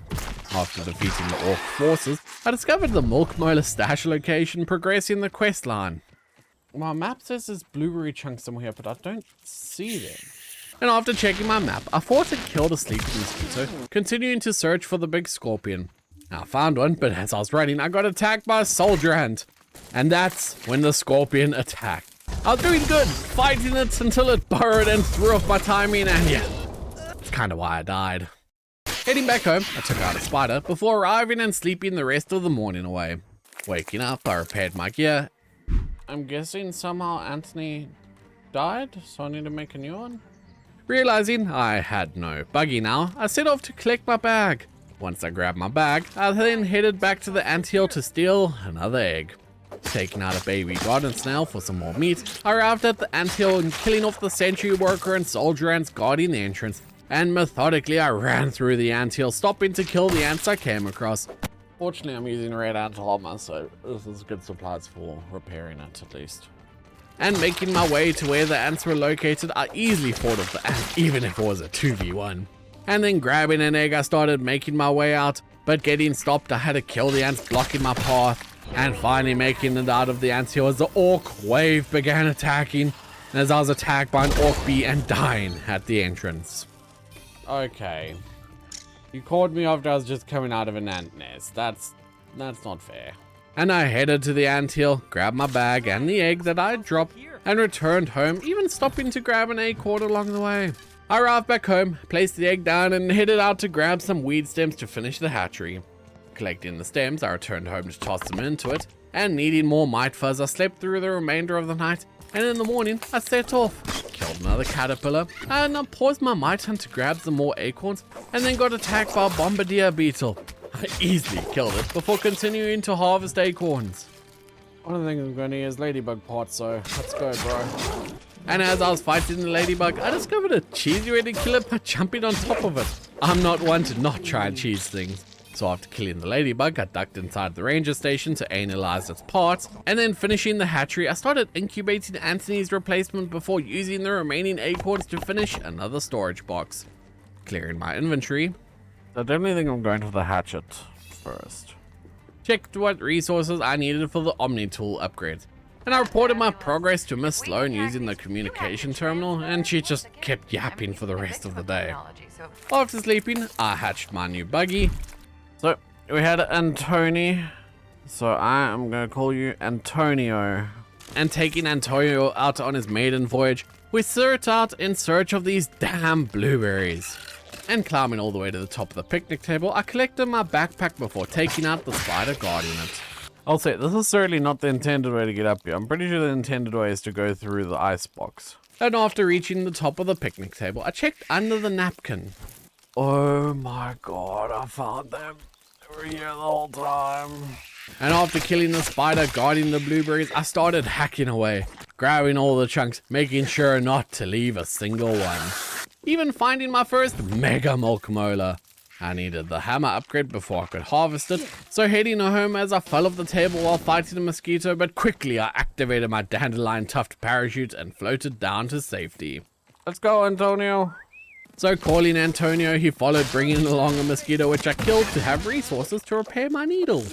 After defeating the orc forces, I discovered the milk molar stash location, progressing the quest line. My map says there's blueberry chunks somewhere, but I don't see them. And after checking my map, I thought I'd killed a sleeping mosquito, continuing to search for the big scorpion. I found one, but as I was running, I got attacked by a soldier ant. And that's when the scorpion attacked. I was doing good, fighting it until it burrowed and threw off my timing, and yeah, that's kind of why I died. Heading back home, I took out a spider before arriving and sleeping the rest of the morning away. Waking up, I repaired my gear. I'm guessing somehow Anthony died, so I need to make a new one. Realizing I had no buggy now, I set off to collect my bag. Once I grabbed my bag, I then headed back to the anthill to steal another egg. Taking out a baby garden snail for some more meat, I arrived at the anthill and killing off the sentry worker and soldier ants guarding the entrance, and methodically I ran through the anthill, stopping to kill the ants I came across. Fortunately, I'm using red ant armor, so this is good supplies for repairing it at least. And making my way to where the ants were located, I easily fought off the ant, even if it was a 2v1. And then grabbing an egg, I started making my way out, but getting stopped, I had to kill the ants blocking my path. And finally making it out of the anthill as the orc wave began attacking, and as I was attacked by an orc bee and dying at the entrance. Okay. You caught me after I was just coming out of an ant nest. That's not fair. And I headed to the anthill, grabbed my bag and the egg that I had dropped, and returned home, even stopping to grab an acorn along the way. I arrived back home, placed the egg down, and headed out to grab some weed stems to finish the hatchery. Collecting the stems, I returned home to toss them into it, and needing more mite fuzz, I slept through the remainder of the night, and in the morning, I set off. Killed another caterpillar, and I paused my mite hunt to grab some more acorns, and then got attacked by a bombardier beetle. I easily killed it before continuing to harvest acorns. One of the things I'm going to need is ladybug parts, so let's go, bro. And as I was fighting the ladybug, I discovered a cheesy way to kill it by jumping on top of it. I'm not one to not try and cheese things. So after killing the ladybug, I ducked inside the ranger station to analyze its parts, and then finishing the hatchery, I started incubating Anthony's replacement before using the remaining acorns to finish another storage box. Clearing my inventory. I definitely think I'm going for the hatchet first. Checked what resources I needed for the Omni tool upgrades, and I reported my progress to Miss Sloan using the communication terminal, and she just kept yapping for the rest of the day. After sleeping, I hatched my new buggy. So we had Antony, so I am going to call you Antonio. And taking Antonio out on his maiden voyage, we set out in search of these damn blueberries. And climbing all the way to the top of the picnic table, I collected my backpack before taking out the spider guarding it. I'll say, this is certainly not the intended way to get up here. I'm pretty sure the intended way is to go through the icebox. And after reaching the top of the picnic table, I checked under the napkin. Oh my god, I found them. They were here the whole time. And after killing the spider guarding the blueberries, I started hacking away, grabbing all the chunks, making sure not to leave a single one. Even finding my first mega milk molar. I needed the hammer upgrade before I could harvest it, so heading home as I fell off the table while fighting a mosquito, but quickly I activated my dandelion tuft parachute and floated down to safety. Let's go, Antonio. So calling Antonio, he followed, bringing along a mosquito which I killed to have resources to repair my needle.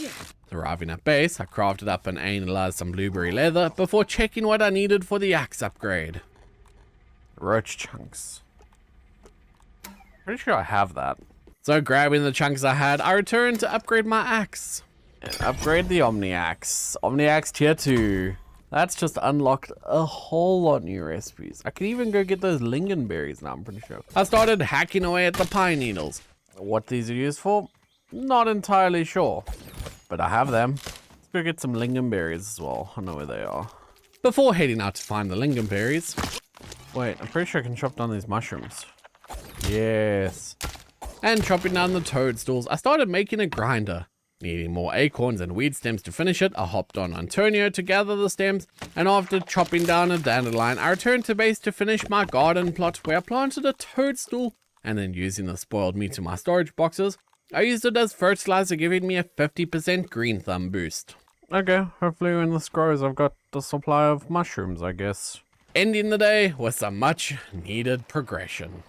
Arriving at base, I crafted up and analyzed some blueberry leather before checking what I needed for the axe upgrade. Roach chunks. Pretty sure I have that. So grabbing the chunks I had, I returned to upgrade my axe. And upgrade the Omni Axe. Omni Axe tier 2. That's just unlocked a whole lot new recipes. I can even go get those lingonberries now, I'm pretty sure. I started hacking away at the pine needles. What these are used for? Not entirely sure. But I have them. Let's go get some lingonberries as well. I know where they are. Before heading out to find the lingonberries. Wait, I'm pretty sure I can chop down these mushrooms. Yes. And chopping down the toadstools, I started making a grinder. Needing more acorns and weed stems to finish it, I hopped on Antonio to gather the stems, and after chopping down a dandelion, I returned to base to finish my garden plot where I planted a toadstool, and then using the spoiled meat in my storage boxes, I used it as fertilizer, giving me a 50% green thumb boost. Okay, hopefully when this grows I've got the supply of mushrooms, I guess. Ending the day with some much needed progression.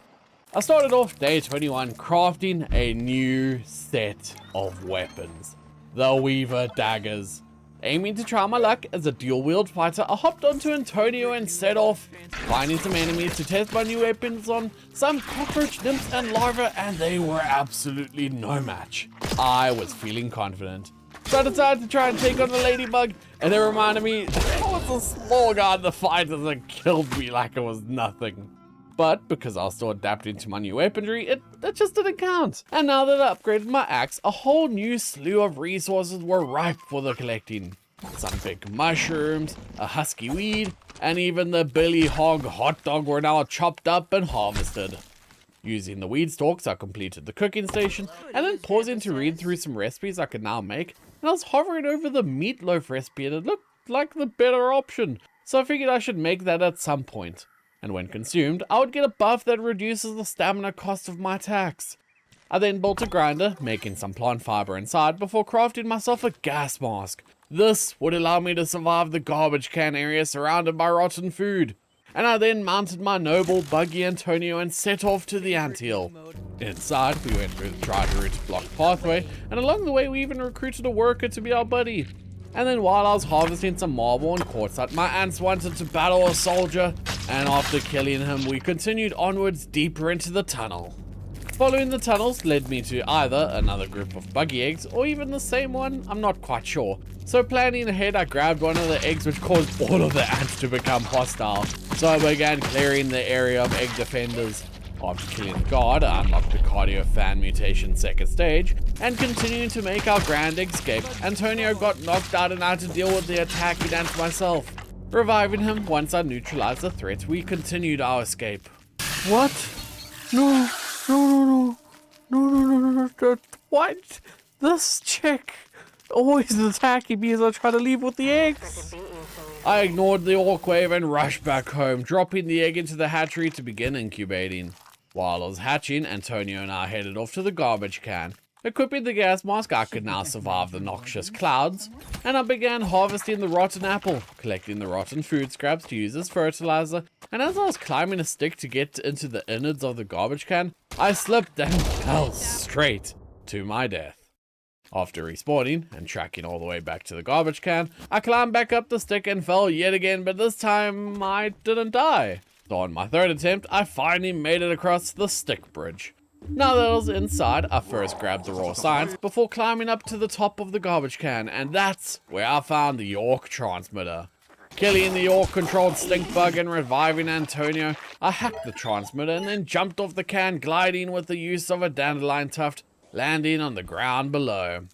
I started off day 21 crafting a new set of weapons. The Weaver daggers. Aiming to try my luck as a dual-wield fighter, I hopped onto Antonio and set off, finding some enemies to test my new weapons on, some cockroach nymphs and larvae, and they were absolutely no match. I was feeling confident. So I decided to try and take on the ladybug, and it reminded me that I was a small guy in the fight that killed me like it was nothing. But because I was still adapting to my new weaponry, it just didn't count. And now that I upgraded my axe, a whole new slew of resources were ripe for the collecting. Some big mushrooms, a husky weed, and even the Billy Hog hot dog were now chopped up and harvested. Using the weed stalks, I completed the cooking station, and then pausing to read through some recipes I could now make, and I was hovering over the meatloaf recipe and it looked like the better option, so I figured I should make that at some point. And when consumed, I would get a buff that reduces the stamina cost of my attacks. I then built a grinder, making some plant fiber inside before crafting myself a gas mask. This would allow me to survive the garbage can area surrounded by rotten food. And I then mounted my noble buggy Antonio and set off to the Anthill. Inside, we went through the tried route blocked pathway, and along the way we even recruited a worker to be our buddy. And then while I was harvesting some marble and quartzite, my ants wanted to battle a soldier, and after killing him, we continued onwards deeper into the tunnel. Following the tunnels led me to either another group of buggy eggs, or even the same one, I'm not quite sure. So planning ahead, I grabbed one of the eggs which caused all of the ants to become hostile. So I began clearing the area of egg defenders. After killing the guard, I unlocked the Cardio Fan Mutation second stage, and continuing to make our grand escape, Antonio got knocked out and I had to deal with the attacking ants myself. Reviving him once I neutralized the threat, we continued our escape. What? No. What? This chick always attacking me as I try to leave with the eggs. I ignored the orc wave and rushed back home, dropping the egg into the hatchery to begin incubating. While I was hatching, Antonio and I headed off to the garbage can. Equipping the gas mask, I could now survive the noxious clouds, and I began harvesting the rotten apple, collecting the rotten food scraps to use as fertilizer, and as I was climbing a stick to get into the innards of the garbage can, I slipped and fell straight to my death. After respawning and tracking all the way back to the garbage can, I climbed back up the stick and fell yet again, but this time I didn't die. So on my third attempt, I finally made it across the stick bridge. Now that I was inside, I first grabbed the raw science before climbing up to the top of the garbage can, and that's where I found the York transmitter. Killing the York-controlled stink bug and reviving Antonio, I hacked the transmitter and then jumped off the can, gliding with the use of a dandelion tuft, landing on the ground below.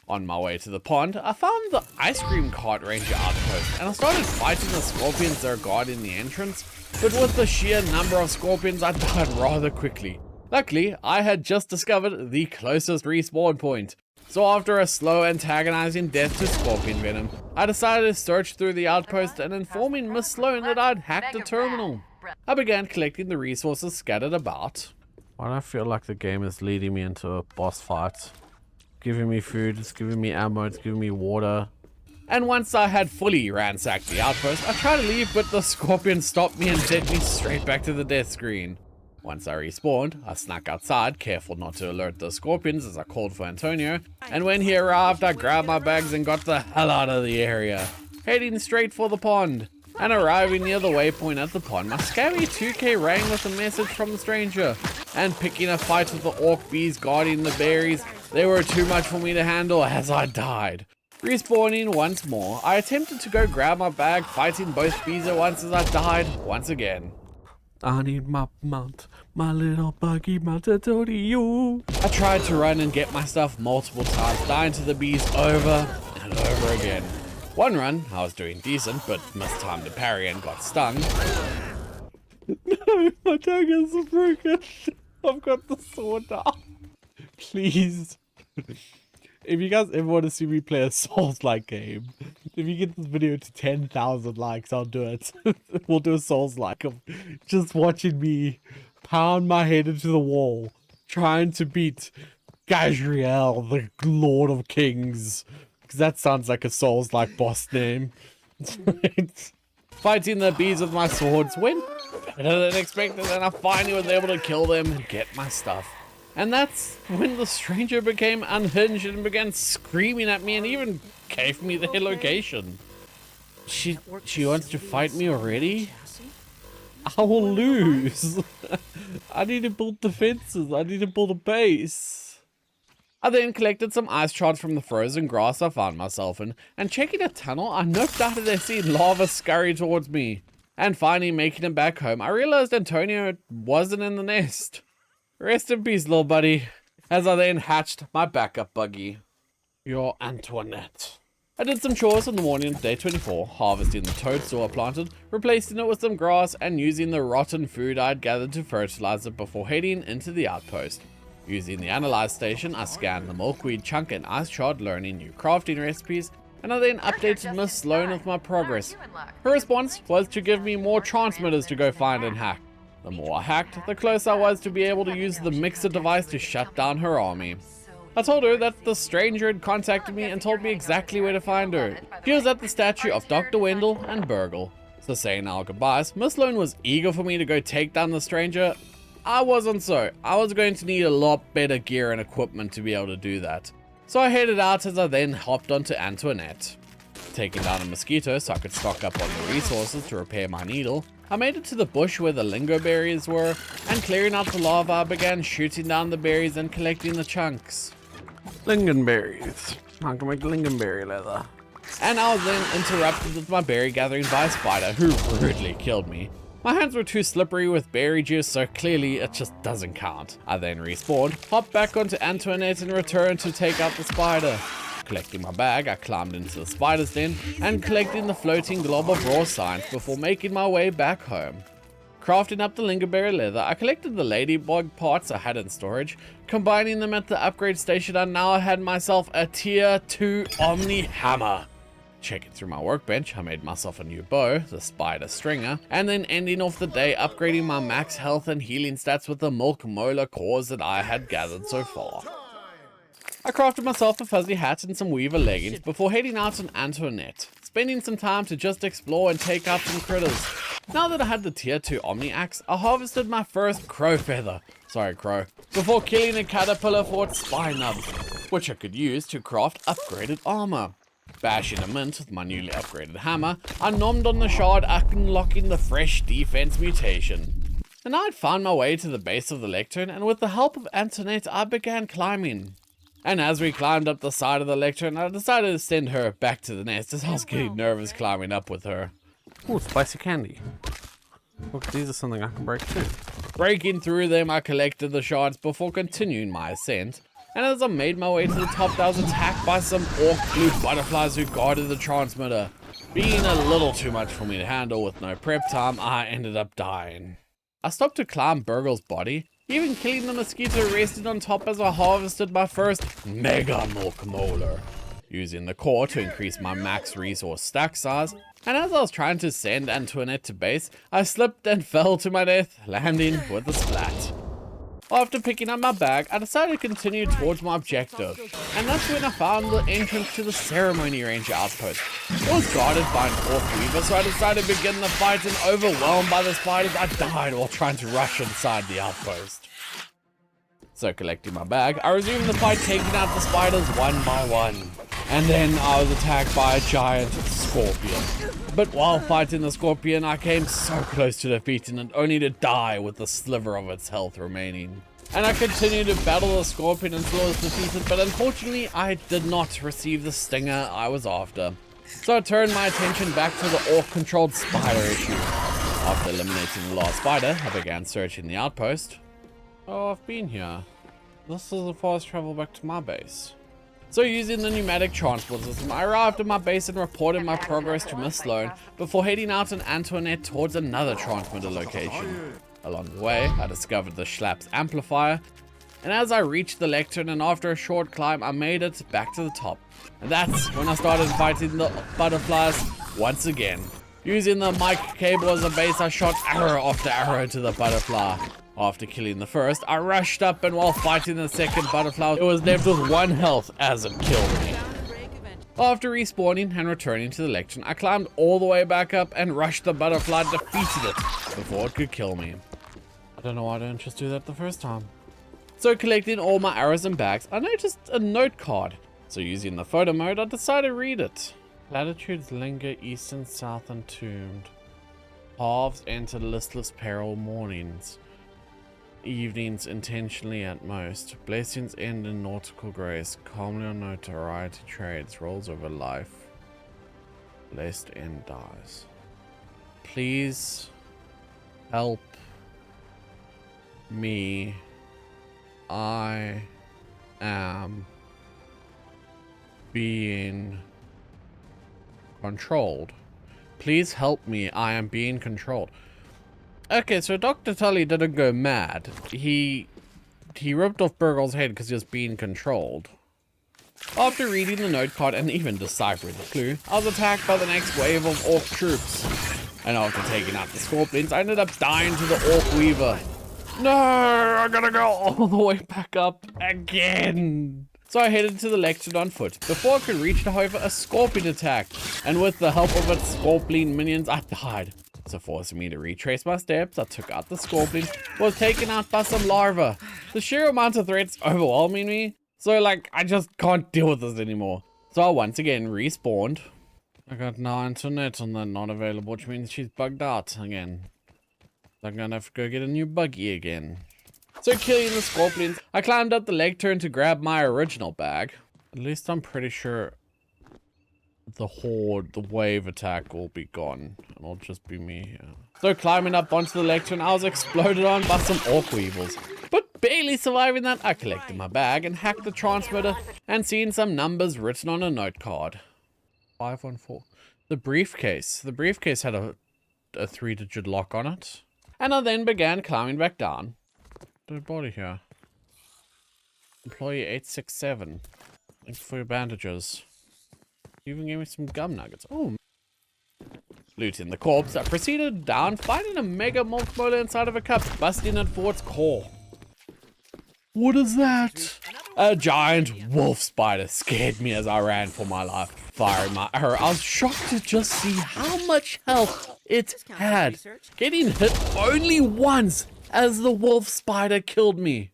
On my way to the pond, I found the ice cream cart ranger outpost, and I started fighting the scorpions that are guarding the entrance, but with the sheer number of scorpions, I died rather quickly. Luckily, I had just discovered the closest respawn point, so after a slow antagonizing death to scorpion venom, I decided to search through the outpost and informing Miss Sloan that I'd hacked the terminal. I began collecting the resources scattered about. Why do I feel like the game is leading me into a boss fight? Giving me food, it's giving me ammo, it's giving me water. And once I had fully ransacked the outpost, I tried to leave, but the scorpion stopped me and sent me straight back to the death screen. Once I respawned, I snuck outside, careful not to alert the scorpions as I called for Antonio, and when he arrived, I grabbed my bags and got the hell out of the area, heading straight for the pond. And arriving near the waypoint at the pond, my scabby 2K rang with a message from the stranger, and picking a fight with the orc bees guarding the berries, they were too much for me to handle as I died. Respawning once more, I attempted to go grab my bag, fighting both bees at once as I died once again. I need my mount, my little buggy mounted to you. I tried to run and get my stuff multiple times, dying to the bees over and over again. One run, I was doing decent, but mistimed the parry and got stung. No, my dagger is broken. I've got the sword now. Please. If you guys ever want to see me play a Souls-like game, if you get this video to 10,000 likes, I'll do it. We'll do a Souls-like of just watching me pound my head into the wall, trying to beat Gazriel, the Lord of Kings. Because that sounds like a Souls-like boss name. Fighting the bees with my swords went better than expected, and I finally was able to kill them and get my stuff. And that's when the stranger became unhinged and began screaming at me and even gave me their location. She wants to fight me already? I will lose. I need to build defenses. I need to build a base. I then collected some ice shards from the frozen grass I found myself in, and checking a tunnel, I noticed out I seen lava scurry towards me. And finally making it back home, I realized Antonio wasn't in the nest. Rest in peace, little buddy, as I then hatched my backup buggy. Your Antoinette. I did some chores on the morning of day 24, harvesting the toadstool I planted, replacing it with some grass, and using the rotten food I'd gathered to fertilize it before heading into the outpost. Using the analyze station, I scanned the milkweed chunk and ice shard, learning new crafting recipes, and I then updated Miss Sloan with my progress. Her response was to give me more transmitters to go find and hack. The more I hacked, the closer I was to be able to use the mixer device to shut down her army. I told her that the stranger had contacted me and told me exactly where to find her. She was at the statue of Dr. Wendell and Burgle. So saying our goodbyes, Miss Sloan was eager for me to go take down the stranger. I wasn't so. I was going to need a lot better gear and equipment to be able to do that. So I headed out as I then hopped onto Antoinette. Taking down a mosquito so I could stock up on the resources to repair my needle, I made it to the bush where the lingo berries were, and clearing out the lava, I began shooting down the berries and collecting the chunks. Lingonberries. I can make lingonberry leather. And I was then interrupted with my berry gathering by a spider who rudely killed me. My hands were too slippery with berry juice, so clearly it just doesn't count. I then respawned, hopped back onto Antoinette and returned to take out the spider. Collecting my bag, I climbed into the spider's den and collecting the floating glob of raw science before making my way back home. Crafting up the lingonberry leather, I collected the ladybug parts I had in storage. Combining them at the upgrade station, I now had myself a tier 2 Omni Hammer. Checking through my workbench, I made myself a new bow, the spider stringer, and then ending off the day upgrading my max health and healing stats with the milk molar cores that I had gathered so far. I crafted myself a fuzzy hat and some weaver leggings before heading out on Antoinette, spending some time to just explore and take out some critters. Now that I had the tier 2 Omni Axe, I harvested my first crow feather, before killing a caterpillar for its spine nubs, which I could use to craft upgraded armor. Bashing a mint with my newly upgraded hammer, I nommed on the shard, unlocking the fresh defense mutation. And I'd found my way to the base of the lectern, and with the help of Antoinette, I began climbing. And as we climbed up the side of the lectern, I decided to send her back to the nest as I was getting nervous climbing up with her. Ooh, spicy candy. Look, these are something I can break too. Breaking through them, I collected the shards before continuing my ascent. And as I made my way to the top, I was attacked by some orc blue butterflies who guarded the transmitter. Being a little too much for me to handle with no prep time, I ended up dying. I stopped to climb Burgle's body, even killing the mosquito rested on top as I harvested my first mega milk molar, using the core to increase my max resource stack size. And as I was trying to send Antoinette to base, I slipped and fell to my death, landing with a splat. After picking up my bag, I decided to continue towards my objective, and that's when I found the entrance to the Ceremony Ranger outpost. It was guarded by an orc weaver, so I decided to begin the fight, and overwhelmed by the spiders, I died while trying to rush inside the outpost. So collecting my bag, I resumed the fight, taking out the spiders one by one. And then I was attacked by a giant scorpion. But while fighting the scorpion, I came so close to defeating it, only to die with a sliver of its health remaining. And I continued to battle the scorpion until I was defeated, but unfortunately I did not receive the stinger I was after. So I turned my attention back to the orc-controlled spider issue. After eliminating the last spider, I began searching the outpost. Oh, I've been here. This is the fast travel back to my base. So using the pneumatic transport system, I arrived at my base and reported my progress to Miss Sloan before heading out on Antoinette towards another transmitter location. Along the way, I discovered the Schlapp's amplifier, and as I reached the lectern and after a short climb, I made it back to the top. And that's when I started fighting the butterflies once again. Using the mic cable as a base, I shot arrow after arrow to the butterfly. After killing the first, I rushed up, and while fighting the second butterfly, it was left with 1 health as it killed me. After respawning and returning to the lectern, I climbed all the way back up and rushed the butterfly, defeated it before it could kill me. I don't know why I didn't just do that the first time. So collecting all my arrows and bags, I noticed a note card. So using the photo mode, I decided to read it. Latitudes linger east and south entombed. Halves enter listless peril mornings. Evenings intentionally at most. Blessings end in nautical grace. Calmly on notoriety trades. Rolls over life. Blessed end dies. Please help me. I am being controlled. Please help me. I am being controlled. Okay, so Dr. Tully didn't go mad. He ripped off Burgle's head because he was being controlled. After reading the note card and even deciphering the clue, I was attacked by the next wave of orc troops. And after taking out the scorpions, I ended up dying to the orc weaver. No, I gotta go all the way back up again. So I headed to the lectern on foot. Before I could reach it, however, a scorpion attacked. And with the help of its scorpion minions, I died. So forcing me to retrace my steps, I took out the scorpion, was taken out by some larvae. The sheer amount of threats overwhelming me. So like, I just can't deal with this anymore. So I once again respawned. I got no internet and then not available, which means she's bugged out again. I'm gonna have to go get a new buggy again. So killing the scorpions, I climbed up the lectern to grab my original bag. At least I'm pretty sure the horde, the wave attack will be gone. And it'll just be me here. So climbing up onto the lectern, I was exploded on by some orc weevils. But barely surviving that, I collected my bag and hacked the transmitter and seen some numbers written on a note card. 514. The briefcase. The briefcase had a 3-digit lock on it. And I then began climbing back down. Dead body here. Employee 867. Thanks for your bandages. You even gave me some gum nuggets. Oh. Looting the corpse, I proceeded down, finding a mega morph molar inside of a cup, busting it for its core. What is that? A giant wolf spider scared me as I ran for my life, firing my arrow. I was shocked to just see how much health it had. Getting hit only once as the wolf spider killed me.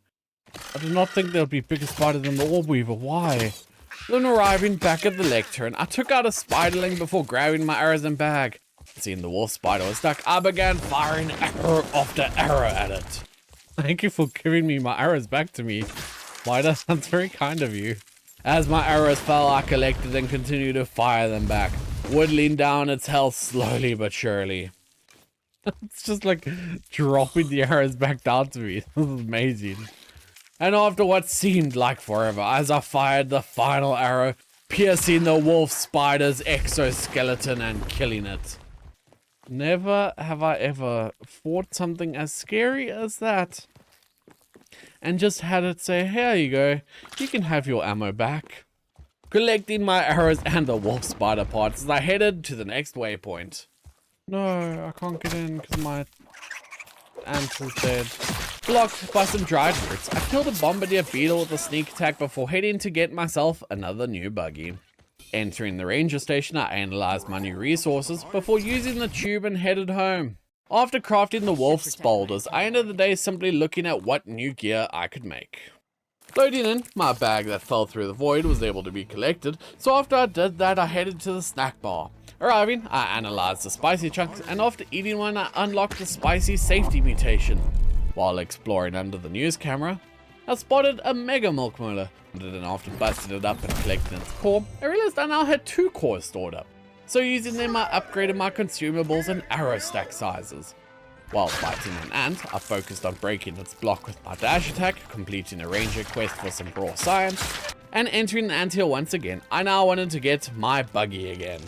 I did not think there would be a bigger spider than the orb weaver. Why? Then arriving back at the lectern, I took out a spiderling before grabbing my arrows and bag. Seeing the wolf spider was stuck, I began firing arrow after arrow at it. Thank you for giving me my arrows back to me. Spider, that's very kind of you. As my arrows fell, I collected and continued to fire them back, whittling down its health slowly but surely. It's just like dropping the arrows back down to me. This is amazing. And after what seemed like forever, as I fired the final arrow, piercing the wolf spider's exoskeleton and killing it. Never have I ever fought something as scary as that. And just had it say, here you go, you can have your ammo back. Collecting my arrows and the wolf spider parts as I headed to the next waypoint. No, I can't get in because my Anthill's dead. Blocked by some dried fruits, I killed a bombardier beetle with a sneak attack before heading to get myself another new buggy. Entering the ranger station, I analyzed my new resources before using the tube and headed home. After crafting the wolf's boulders, I ended the day simply looking at what new gear I could make. Loading in, my bag that fell through the void was able to be collected, so after I did that, I headed to the snack bar. Arriving, I analyzed the spicy chunks, and after eating one, I unlocked the spicy safety mutation. While exploring under the news camera, I spotted a mega milk molar, and then after busting it up and collecting its core, I realized I now had 2 cores stored up. So using them, I upgraded my consumables and arrow stack sizes. While fighting an ant, I focused on breaking its block with my dash attack, completing a ranger quest for some raw science, and entering the anthill once again. I now wanted to get my buggy again.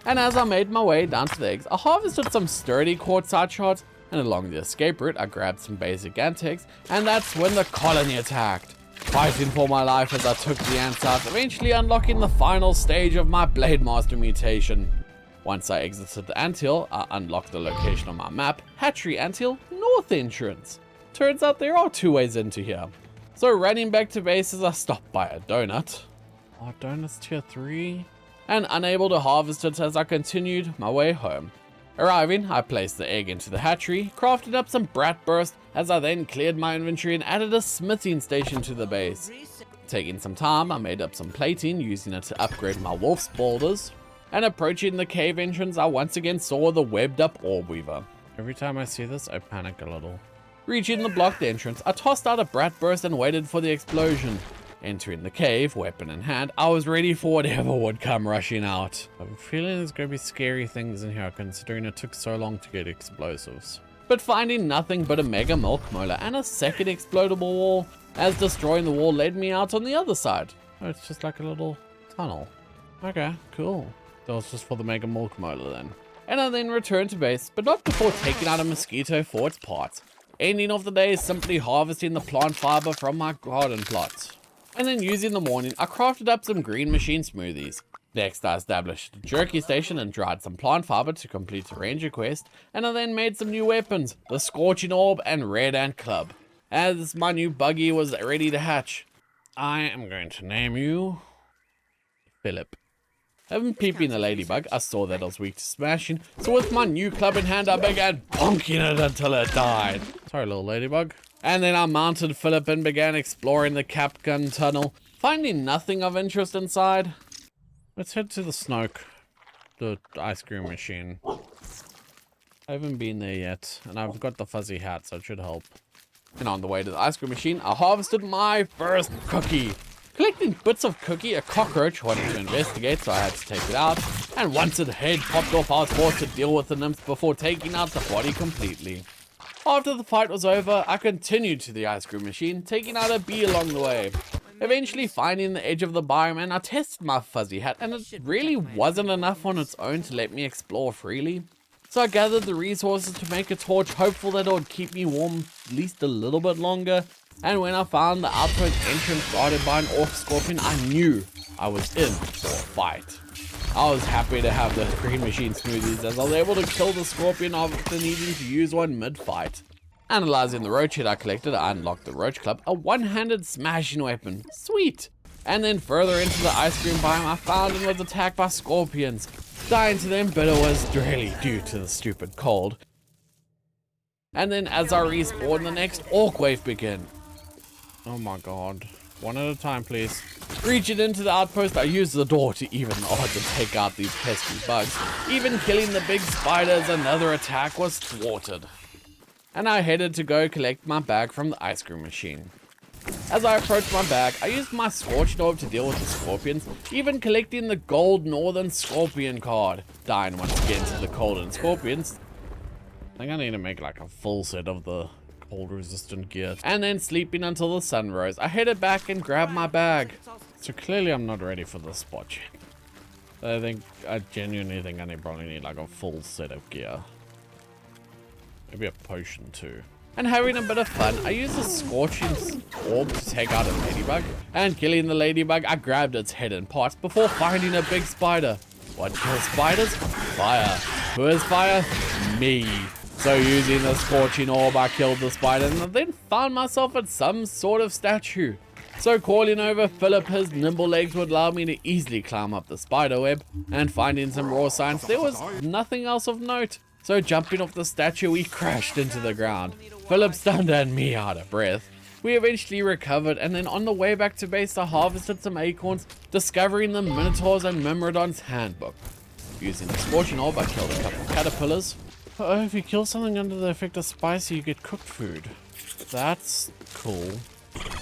And as I made my way down to the eggs, I harvested some sturdy quartzite shards, and along the escape route, I grabbed some basic ant eggs, and that's when the colony attacked. Fighting for my life as I took the ants out, eventually unlocking the final stage of my Blade Master mutation. Once I exited the anthill, I unlocked the location on my map, Hatchery Anthill, North Entrance. Turns out there are 2 ways into here. So running back to base as I stopped by a donut. Oh, donut's tier 3? And unable to harvest it as I continued my way home. Arriving, I placed the egg into the hatchery, crafted up some bratwurst, as I then cleared my inventory and added a smithing station to the base. Taking some time, I made up some plating, using it to upgrade my wolf's boulders, and approaching the cave entrance, I once again saw the webbed up orb weaver. Every time I see this, I panic a little. Reaching the blocked entrance, I tossed out a bratwurst and waited for the explosion. Entering the cave, weapon in hand, I was ready for whatever would come rushing out. I have a feeling there's going to be scary things in here considering it took so long to get explosives. But finding nothing but a mega milk molar and a second explodable wall, as destroying the wall led me out on the other side. Oh, it's just like a little tunnel. Okay, cool. That was just for the mega milk molar then. And I then returned to base, but not before taking out a mosquito for its parts. Ending of the day is simply harvesting the plant fiber from my garden plot. And then using the morning, I crafted up some green machine smoothies. Next, I established a jerky station and dried some plant fiber to complete a ranger quest, and I then made some new weapons, the Scorching Orb and Red Ant Club. As my new buggy was ready to hatch, I am going to name you Philip. Having peeping the ladybug, I saw that I was weak to smashing, so with my new club in hand, I began bonking it until it died. Sorry, little ladybug. And then I mounted Philip and began exploring the cap gun tunnel, finding nothing of interest inside. Let's head to the Snoke, the ice cream machine. I haven't been there yet, and I've got the fuzzy hat, so it should help. And on the way to the ice cream machine, I harvested my first cookie. Collecting bits of cookie, a cockroach wanted to investigate, so I had to take it out. And once its head popped off, I was forced to deal with the nymphs before taking out the body completely. After the fight was over, I continued to the ice cream machine, taking out a bee along the way. Eventually finding the edge of the biome, and I tested my fuzzy hat, and it really wasn't enough on its own to let me explore freely. So I gathered the resources to make a torch, hopeful that it would keep me warm at least a little bit longer. And when I found the outpost entrance guarded by an orc scorpion, I knew I was in for a fight. I was happy to have the green machine smoothies, as I was able to kill the scorpion after needing to use one mid-fight. Analyzing the roach head I collected, I unlocked the roach club, a one-handed smashing weapon. Sweet! And then further into the ice cream biome, I found and was attacked by scorpions. Dying to them, but it was really due to the stupid cold. And then as I respawned, the next orc wave began. Oh my god. One at a time, please. Reaching into the outpost, I used the door to even the odds and take out these pesky bugs. Even killing the big spiders, another attack was thwarted. And I headed to go collect my bag from the ice cream machine. As I approached my bag, I used my Scorched Orb to deal with the scorpions, even collecting the gold Northern Scorpion card. Dying once again to the cold and scorpions. I think I need to make like a full set of the cold resistant gear. And then sleeping until the sun rose, I headed back and grabbed my bag. So clearly I'm not ready for this spot yet. I genuinely think I probably need like a full set of gear. Maybe a potion too. And having a bit of fun, I used a Scorching Orb to take out a ladybug. And killing the ladybug, I grabbed its head and parts before finding a big spider. What kills spiders? Fire. Who is fire? Me. So using the Scorching Orb, I killed the spider and then found myself at some sort of statue. So calling over Philip, his nimble legs would allow me to easily climb up the spider web. And finding some raw signs, there was nothing else of note. So jumping off the statue, we crashed into the ground. Philip stunned and me out of breath. We eventually recovered, and then on the way back to base, I harvested some acorns, discovering the Minotaurs and Myrmidon's handbook. Using the Scorching Orb, I killed a couple of caterpillars. Oh, if you kill something under the effect of spicy, you get cooked food. That's cool.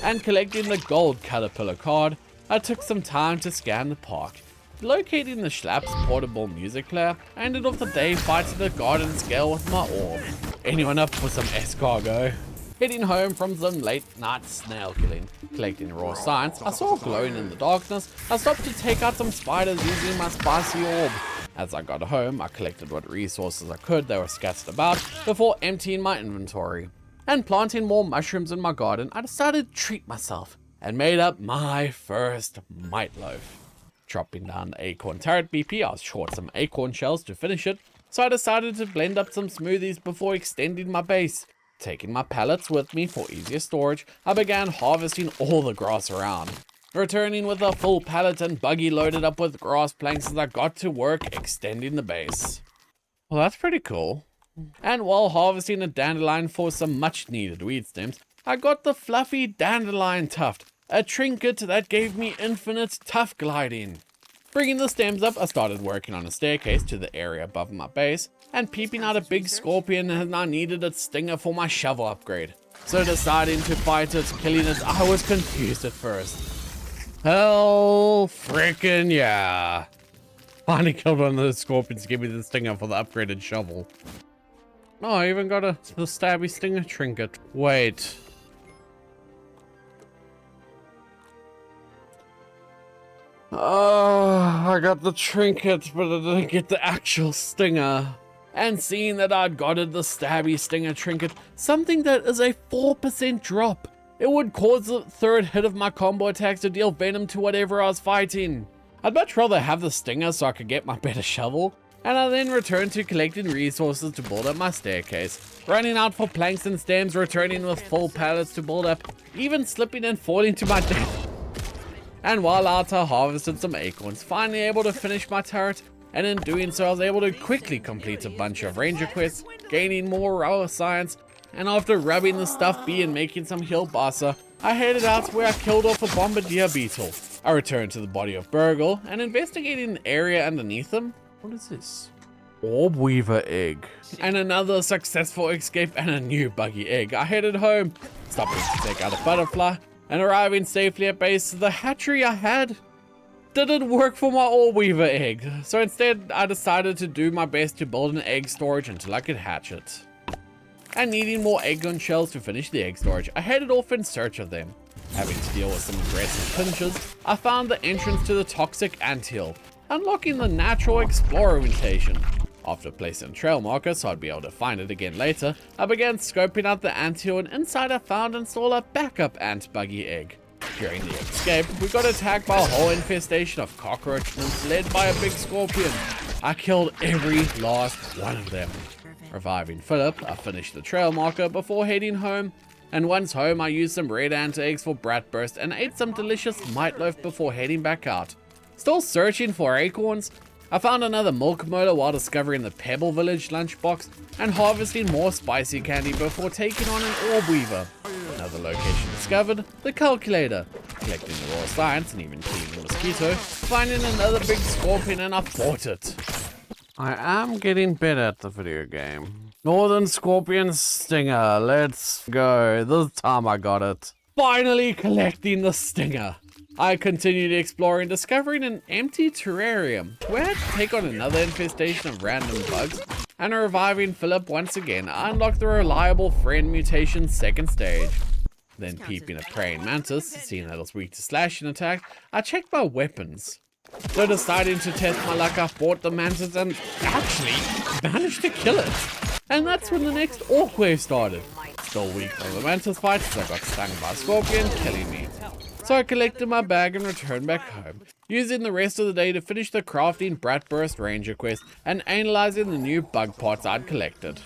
And collecting the gold caterpillar card, I took some time to scan the park. Locating the Schlapp's portable music player, I ended off the day fighting the garden scale with my orb. Anyone up for some escargot? Heading home from some late night snail killing. Collecting raw science, I saw glowing in the darkness. I stopped to take out some spiders using my spicy orb. As I got home, I collected what resources I could that were scattered about before emptying my inventory. And planting more mushrooms in my garden, I decided to treat myself and made up my first mite loaf. Dropping down the acorn turret BP, I was short some acorn shells to finish it, so I decided to blend up some smoothies before extending my base. Taking my pallets with me for easier storage, I began harvesting all the grass around. Returning with a full pallet and buggy loaded up with grass planks as I got to work extending the base. Well, that's pretty cool. And while harvesting a dandelion for some much needed weed stems, I got the fluffy dandelion tuft, a trinket that gave me infinite tuft gliding. Bringing the stems up, I started working on a staircase to the area above my base, and peeping out a big scorpion, and I needed its stinger for my shovel upgrade. So deciding to fight it, killing it, I was confused at first. Hell frickin' yeah. Finally killed one of those scorpions to give me the stinger for the upgraded shovel. Oh, I even got the stabby stinger trinket. Wait. Oh, I got the trinket, but I didn't get the actual stinger. And seeing that I'd gotten the stabby stinger trinket, something that is a 4% drop, it would cause the third hit of my combo attacks to deal venom to whatever I was fighting. I'd much rather have the stinger so I could get my better shovel, and I then returned to collecting resources to build up my staircase, running out for planks and stems, returning with full pallets to build up, even slipping and falling to my death. And while out I harvested some acorns, finally able to finish my turret, and in doing so I was able to quickly complete a bunch of ranger quests, gaining more raw science, and after rubbing the stuff bee and making some heal bassa, I headed out where I killed off a bombardier beetle. I returned to the body of Burgle and investigating the area underneath them. What is this? Orb Weaver egg. And another successful escape and a new buggy egg. I headed home, stopping to take out a butterfly, and arriving safely at base. The hatchery I had didn't work for my Orb Weaver egg. So instead, I decided to do my best to build an egg storage until I could hatch it. And needing more acorn shells to finish the egg storage, I headed off in search of them. Having to deal with some aggressive pinchers, I found the entrance to the toxic Anthill, unlocking the natural explorer mutation. After placing a trail marker so I'd be able to find it again later, I began scoping out the Anthill, and inside I found and saw a backup ant buggy egg. During the escape, we got attacked by a whole infestation of cockroach nymphs led by a big scorpion. I killed every last one of them. Reviving Philip, I finished the trail marker before heading home, and once home I used some red ant eggs for bratwurst and ate some delicious meatloaf before heading back out. Still searching for acorns, I found another milk molar while discovering the Pebble Village lunchbox and harvesting more spicy candy before taking on an orb weaver. Another location discovered, the calculator, collecting the raw science and even killing the mosquito, finding another big scorpion, and I fought it. I am getting better at the video game. Northern Scorpion Stinger, let's go. This time I got it. Finally collecting the stinger. I continued exploring, discovering an empty terrarium where I had to take on another infestation of random bugs, and reviving Philip once again, I unlocked the reliable friend mutation second stage. Then peeping a praying mantis, seeing that it was weak to slash and attack, I checked my weapons. So deciding to test my luck, I fought the mantis and actually managed to kill it. And that's when the next orc wave started. Still weak from the mantis fight, so I got stung by a scorpion, killing me. So I collected my bag and returned back home, using the rest of the day to finish the crafting Bratwurst Ranger quest and analyzing the new bug parts I'd collected.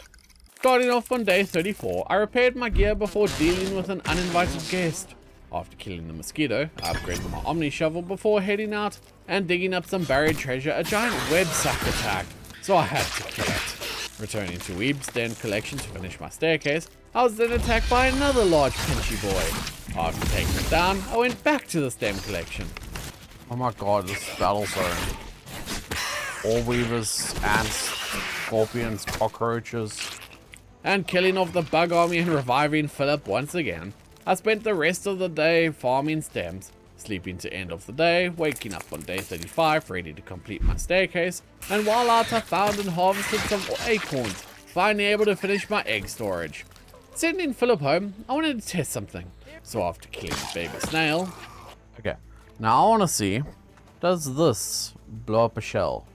Starting off on day 34, I repaired my gear before dealing with an uninvited guest. After killing the mosquito, I upgraded my Omni shovel before heading out and digging up some buried treasure. A giant web sack attacked, so I had to kill it. Returning to Weeb's Den collection to finish my staircase, I was then attacked by another large pinchy boy. After taking it down, I went back to the stem collection. Oh my god, this battle zone. All weavers, ants, scorpions, cockroaches. And killing off the bug army and reviving Philip once again. I spent the rest of the day farming stems, sleeping to end of the day, waking up on day 35 ready to complete my staircase, and while out I found and harvested some acorns, finally able to finish my egg storage. Sending Philip home, I wanted to test something, so after killing the baby snail... Okay, now I want to see, does this blow up a shell?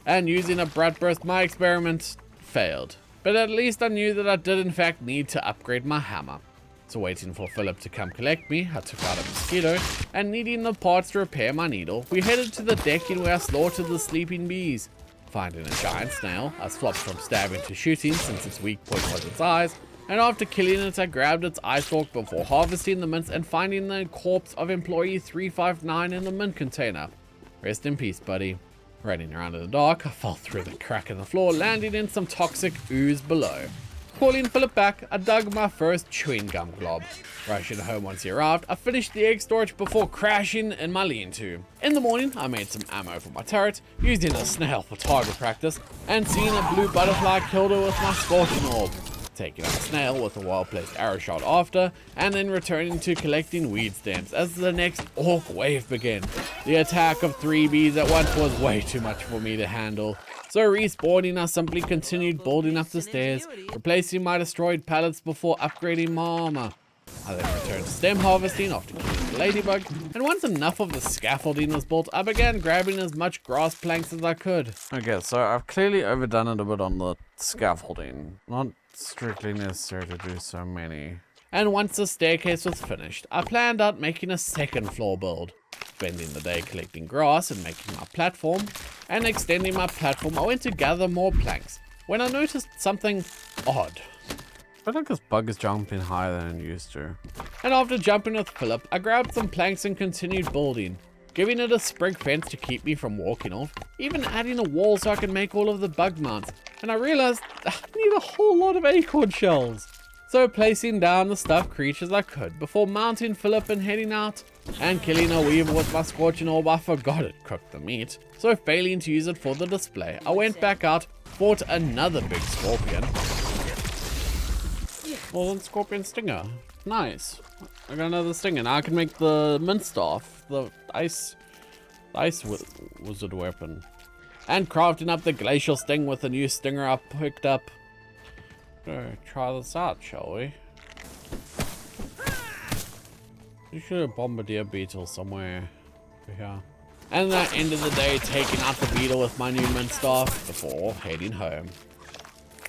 And using a bratwurst, my experiment failed, but at least I knew that I did in fact need to upgrade my hammer. So waiting for Philip to come collect me, I took out a mosquito, and needing the parts to repair my needle, we headed to the decking where I slaughtered the sleeping bees. Finding a giant snail, I swapped from stabbing to shooting since its weak point was its eyes, and after killing it I grabbed its eye stalk before harvesting the mints and finding the corpse of employee 359 in the mint container. Rest in peace, buddy. Running around in the dark, I fell through the crack in the floor, landing in some toxic ooze below. Calling Philip back, I dug my first chewing gum glob. Rushing home once he arrived, I finished the egg storage before crashing in my lean-to. In the morning, I made some ammo for my turret, using a snail for target practice, and seeing a blue butterfly killed her with my scorching orb. Taking out a snail with a well-placed arrow shot after, and then returning to collecting weed stems as the next orc wave began. The attack of 3 bees at once was way too much for me to handle. So respawning, I simply continued building up the stairs, replacing my destroyed pallets before upgrading my armor. I then returned to stem harvesting after killing the ladybug, and once enough of the scaffolding was built, I began grabbing as much grass planks as I could. Okay, so I've clearly overdone it a bit on the scaffolding. Not strictly necessary to do so many. And once the staircase was finished, I planned out making a second floor build. Spending the day collecting grass and making my platform, and extending my platform, I went to gather more planks, when I noticed something odd. I feel like this bug is jumping higher than it used to. And after jumping with Philip, I grabbed some planks and continued building, giving it a sprig fence to keep me from walking off, even adding a wall so I could make all of the bug mounts. And I realized I need a whole lot of acorn shells. So placing down the stuffed creatures I could before mounting Philip and heading out, and killing a weaver with my scorching orb, I forgot it cooked the meat. So failing to use it for the display, I went back out, fought another big scorpion. Well, then scorpion stinger. Nice. I got another stinger. Now I can make the mint staff, the ice wizard weapon. And crafting up the glacial sting with a new stinger I picked up. Try this out, shall we? You should have bombardier beetle somewhere over here. And at the end of the day, taking out the beetle with my new mint staff before heading home.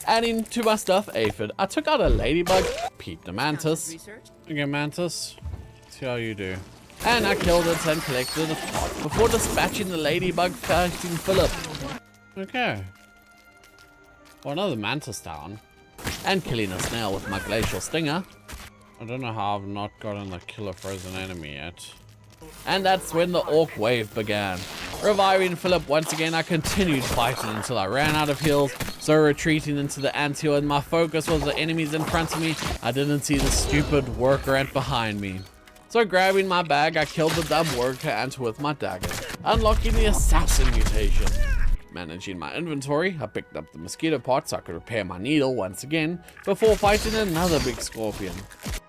Adding to my stuff aphid, I took out a ladybug, peeped a mantis. Okay, mantis, see how you do. And I killed it and collected a pot before dispatching the ladybug fighting Philip. Okay. Well, another mantis down. And killing a snail with my glacial stinger. I don't know how I've not gotten a killer frozen enemy yet. And that's when the orc wave began. Reviving Philip once again, I continued fighting until I ran out of heals, so retreating into the anthill, and my focus was the enemies in front of me. I didn't see the stupid worker ant behind me. So grabbing my bag, I killed the dumb worker ant with my dagger, unlocking the assassin mutation. Managing my inventory, I picked up the mosquito pot so I could repair my needle once again, before fighting another big scorpion.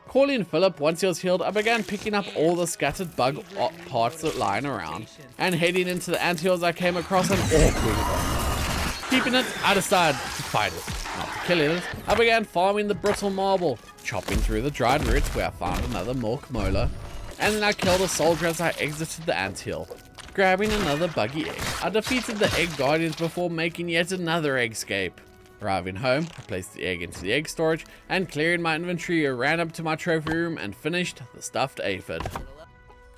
Calling Philip once he was healed, I began picking up all the scattered bug parts that lying around, and heading into the anthills I came across an orc weaver. Keeping it, I decided to fight it. Not to kill it, I began farming the brittle marble, chopping through the dried roots where I found another milk molar, and then I killed a soldier as I exited the anthill. Grabbing another buggy egg, I defeated the egg guardians before making yet another egg escape. Arriving home, I placed the egg into the egg storage, and clearing my inventory, I ran up to my trophy room and finished the stuffed aphid.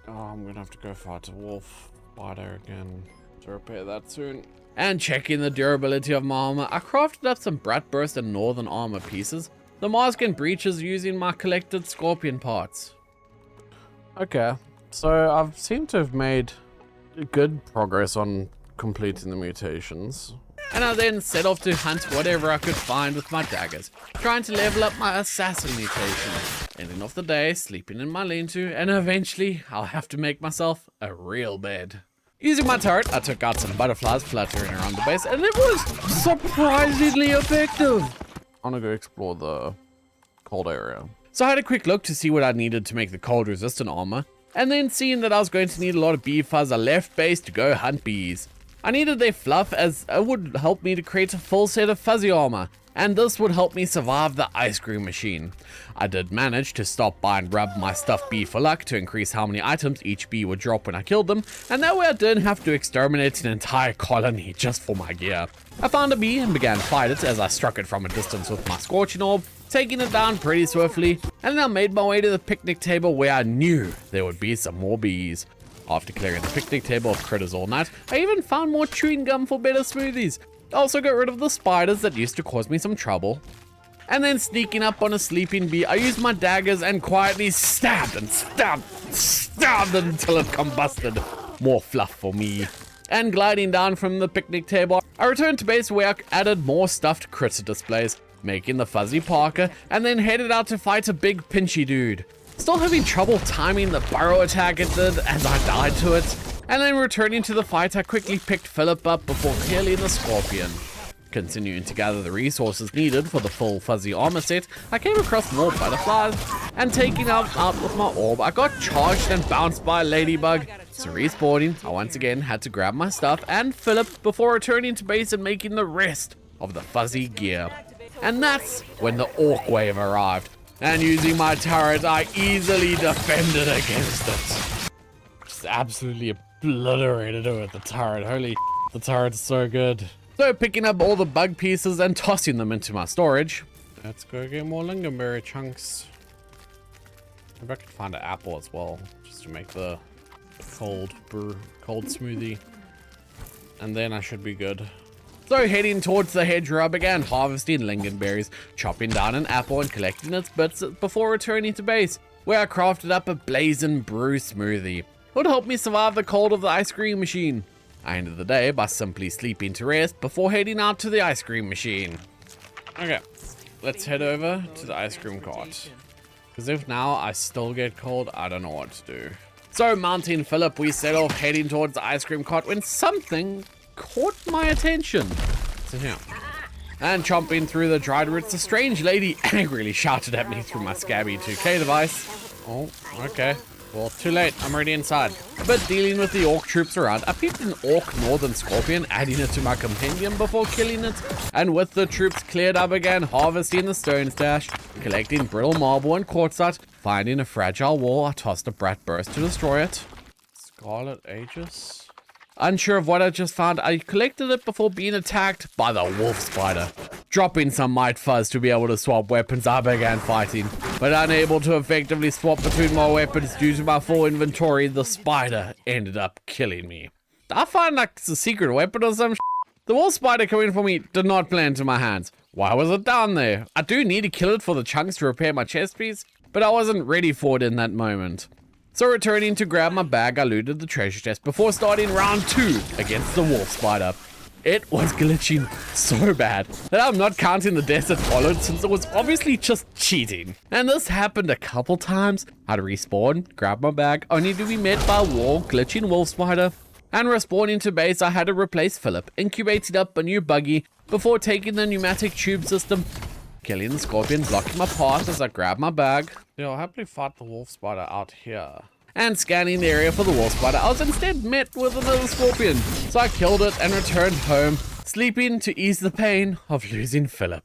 Oh, I'm gonna have to go fight a wolf spider again to repair that soon. And checking the durability of my armor, I crafted up some Bratburst and Northern armor pieces, the mask and breeches using my collected scorpion parts. Okay, so I've seemed to have made good progress on completing the mutations. And I then set off to hunt whatever I could find with my daggers, trying to level up my assassin mutation. Ending off the day, sleeping in my lean-to, and eventually I'll have to make myself a real bed. Using my turret, I took out some butterflies fluttering around the base, and it was surprisingly effective. I want to go explore the cold area. So I had a quick look to see what I needed to make the cold resistant armor, and then seeing that I was going to need a lot of bee fuzz, I left base to go hunt bees. I needed their fluff as it would help me to create a full set of fuzzy armor, and this would help me survive the ice cream machine. I did manage to stop by and rub my stuffed bee for luck to increase how many items each bee would drop when I killed them, and that way I didn't have to exterminate an entire colony just for my gear. I found a bee and began to fight it as I struck it from a distance with my scorching orb, taking it down pretty swiftly, and then I made my way to the picnic table where I knew there would be some more bees. After clearing the picnic table of critters all night, I even found more chewing gum for better smoothies. I also got rid of the spiders that used to cause me some trouble. And then sneaking up on a sleeping bee, I used my daggers and quietly stabbed and stabbed until it combusted. More fluff for me. And gliding down from the picnic table, I returned to base where I added more stuffed critter displays, making the fuzzy Parker, and then headed out to fight a big pinchy dude. Still having trouble timing the burrow attack it did as I died to it, and then returning to the fight I quickly picked Philip up before killing the scorpion. Continuing to gather the resources needed for the full fuzzy armor set, I came across more butterflies, and taking them out with my orb, I got charged and bounced by a ladybug. So respawning, I once again had to grab my stuff and Philip before returning to base and making the rest of the fuzzy gear. And that's when the orc wave arrived, and using my turret, I easily defended against it. Just absolutely obliterated it with the turret. Holy, the turret's so good. So picking up all the bug pieces and tossing them into my storage. Let's go get more lingonberry chunks. Maybe I could find an apple as well, just to make the cold smoothie. And then I should be good. So heading towards the hedgerow, I began harvesting lingonberries, chopping down an apple and collecting its bits before returning to base, where I crafted up a blazing brew smoothie. It would help me survive the cold of the ice cream machine. I ended the day by simply sleeping to rest before heading out to the ice cream machine. Okay, let's head over to the ice cream cart. Because if now I still get cold, I don't know what to do. So mounting Philip, we set off heading towards the ice cream cart when something caught my attention. So here. And chomping through the dried roots, a strange lady angrily shouted at me through my Scabby 2K device. Oh, okay. Well, too late. I'm already inside. But dealing with the orc troops around, I picked an orc northern scorpion, adding it to my compendium before killing it. And with the troops cleared, I began harvesting the stone stash, collecting brittle marble and quartzite. Finding a fragile wall, I tossed a brat burst to destroy it. Scarlet Aegis? Unsure of what I just found, I collected it before being attacked by the wolf spider. Dropping some might fuzz to be able to swap weapons, I began fighting, but unable to effectively swap between my weapons due to my full inventory, the spider ended up killing me. I find like it's a secret weapon or some The wolf spider coming for me did not play into my hands. Why was it down there? I do need to kill it for the chunks to repair my chest piece, but I wasn't ready for it in that moment. So returning to grab my bag, I looted the treasure chest before starting round 2 against the wolf spider. It was glitching so bad that I'm not counting the deaths that followed since it was obviously just cheating. And this happened a couple times. I'd respawn, grab my bag, only to be met by a wall, glitching wolf spider. And respawning to base, I had to replace Philip, incubating up a new buggy before taking the pneumatic tube system, killing the scorpion, blocking my path as I grab my bag. Yeah, I'll happily fight the wolf spider out here. And scanning the area for the wolf spider, I was instead met with another scorpion. So I killed it and returned home, sleeping to ease the pain of losing Philip.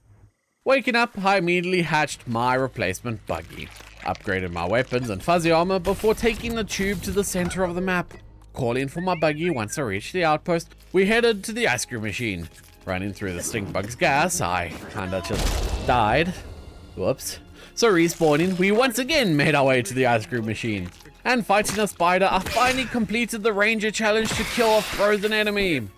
Waking up, I immediately hatched my replacement buggy, upgraded my weapons and fuzzy armor before taking the tube to the center of the map. Calling for my buggy once I reached the outpost, we headed to the ice cream machine. Running through the stink bug's gas, I kinda just died. Whoops. So respawning, we once again made our way to the ice cream machine. And fighting a spider, I finally completed the ranger challenge to kill a frozen enemy.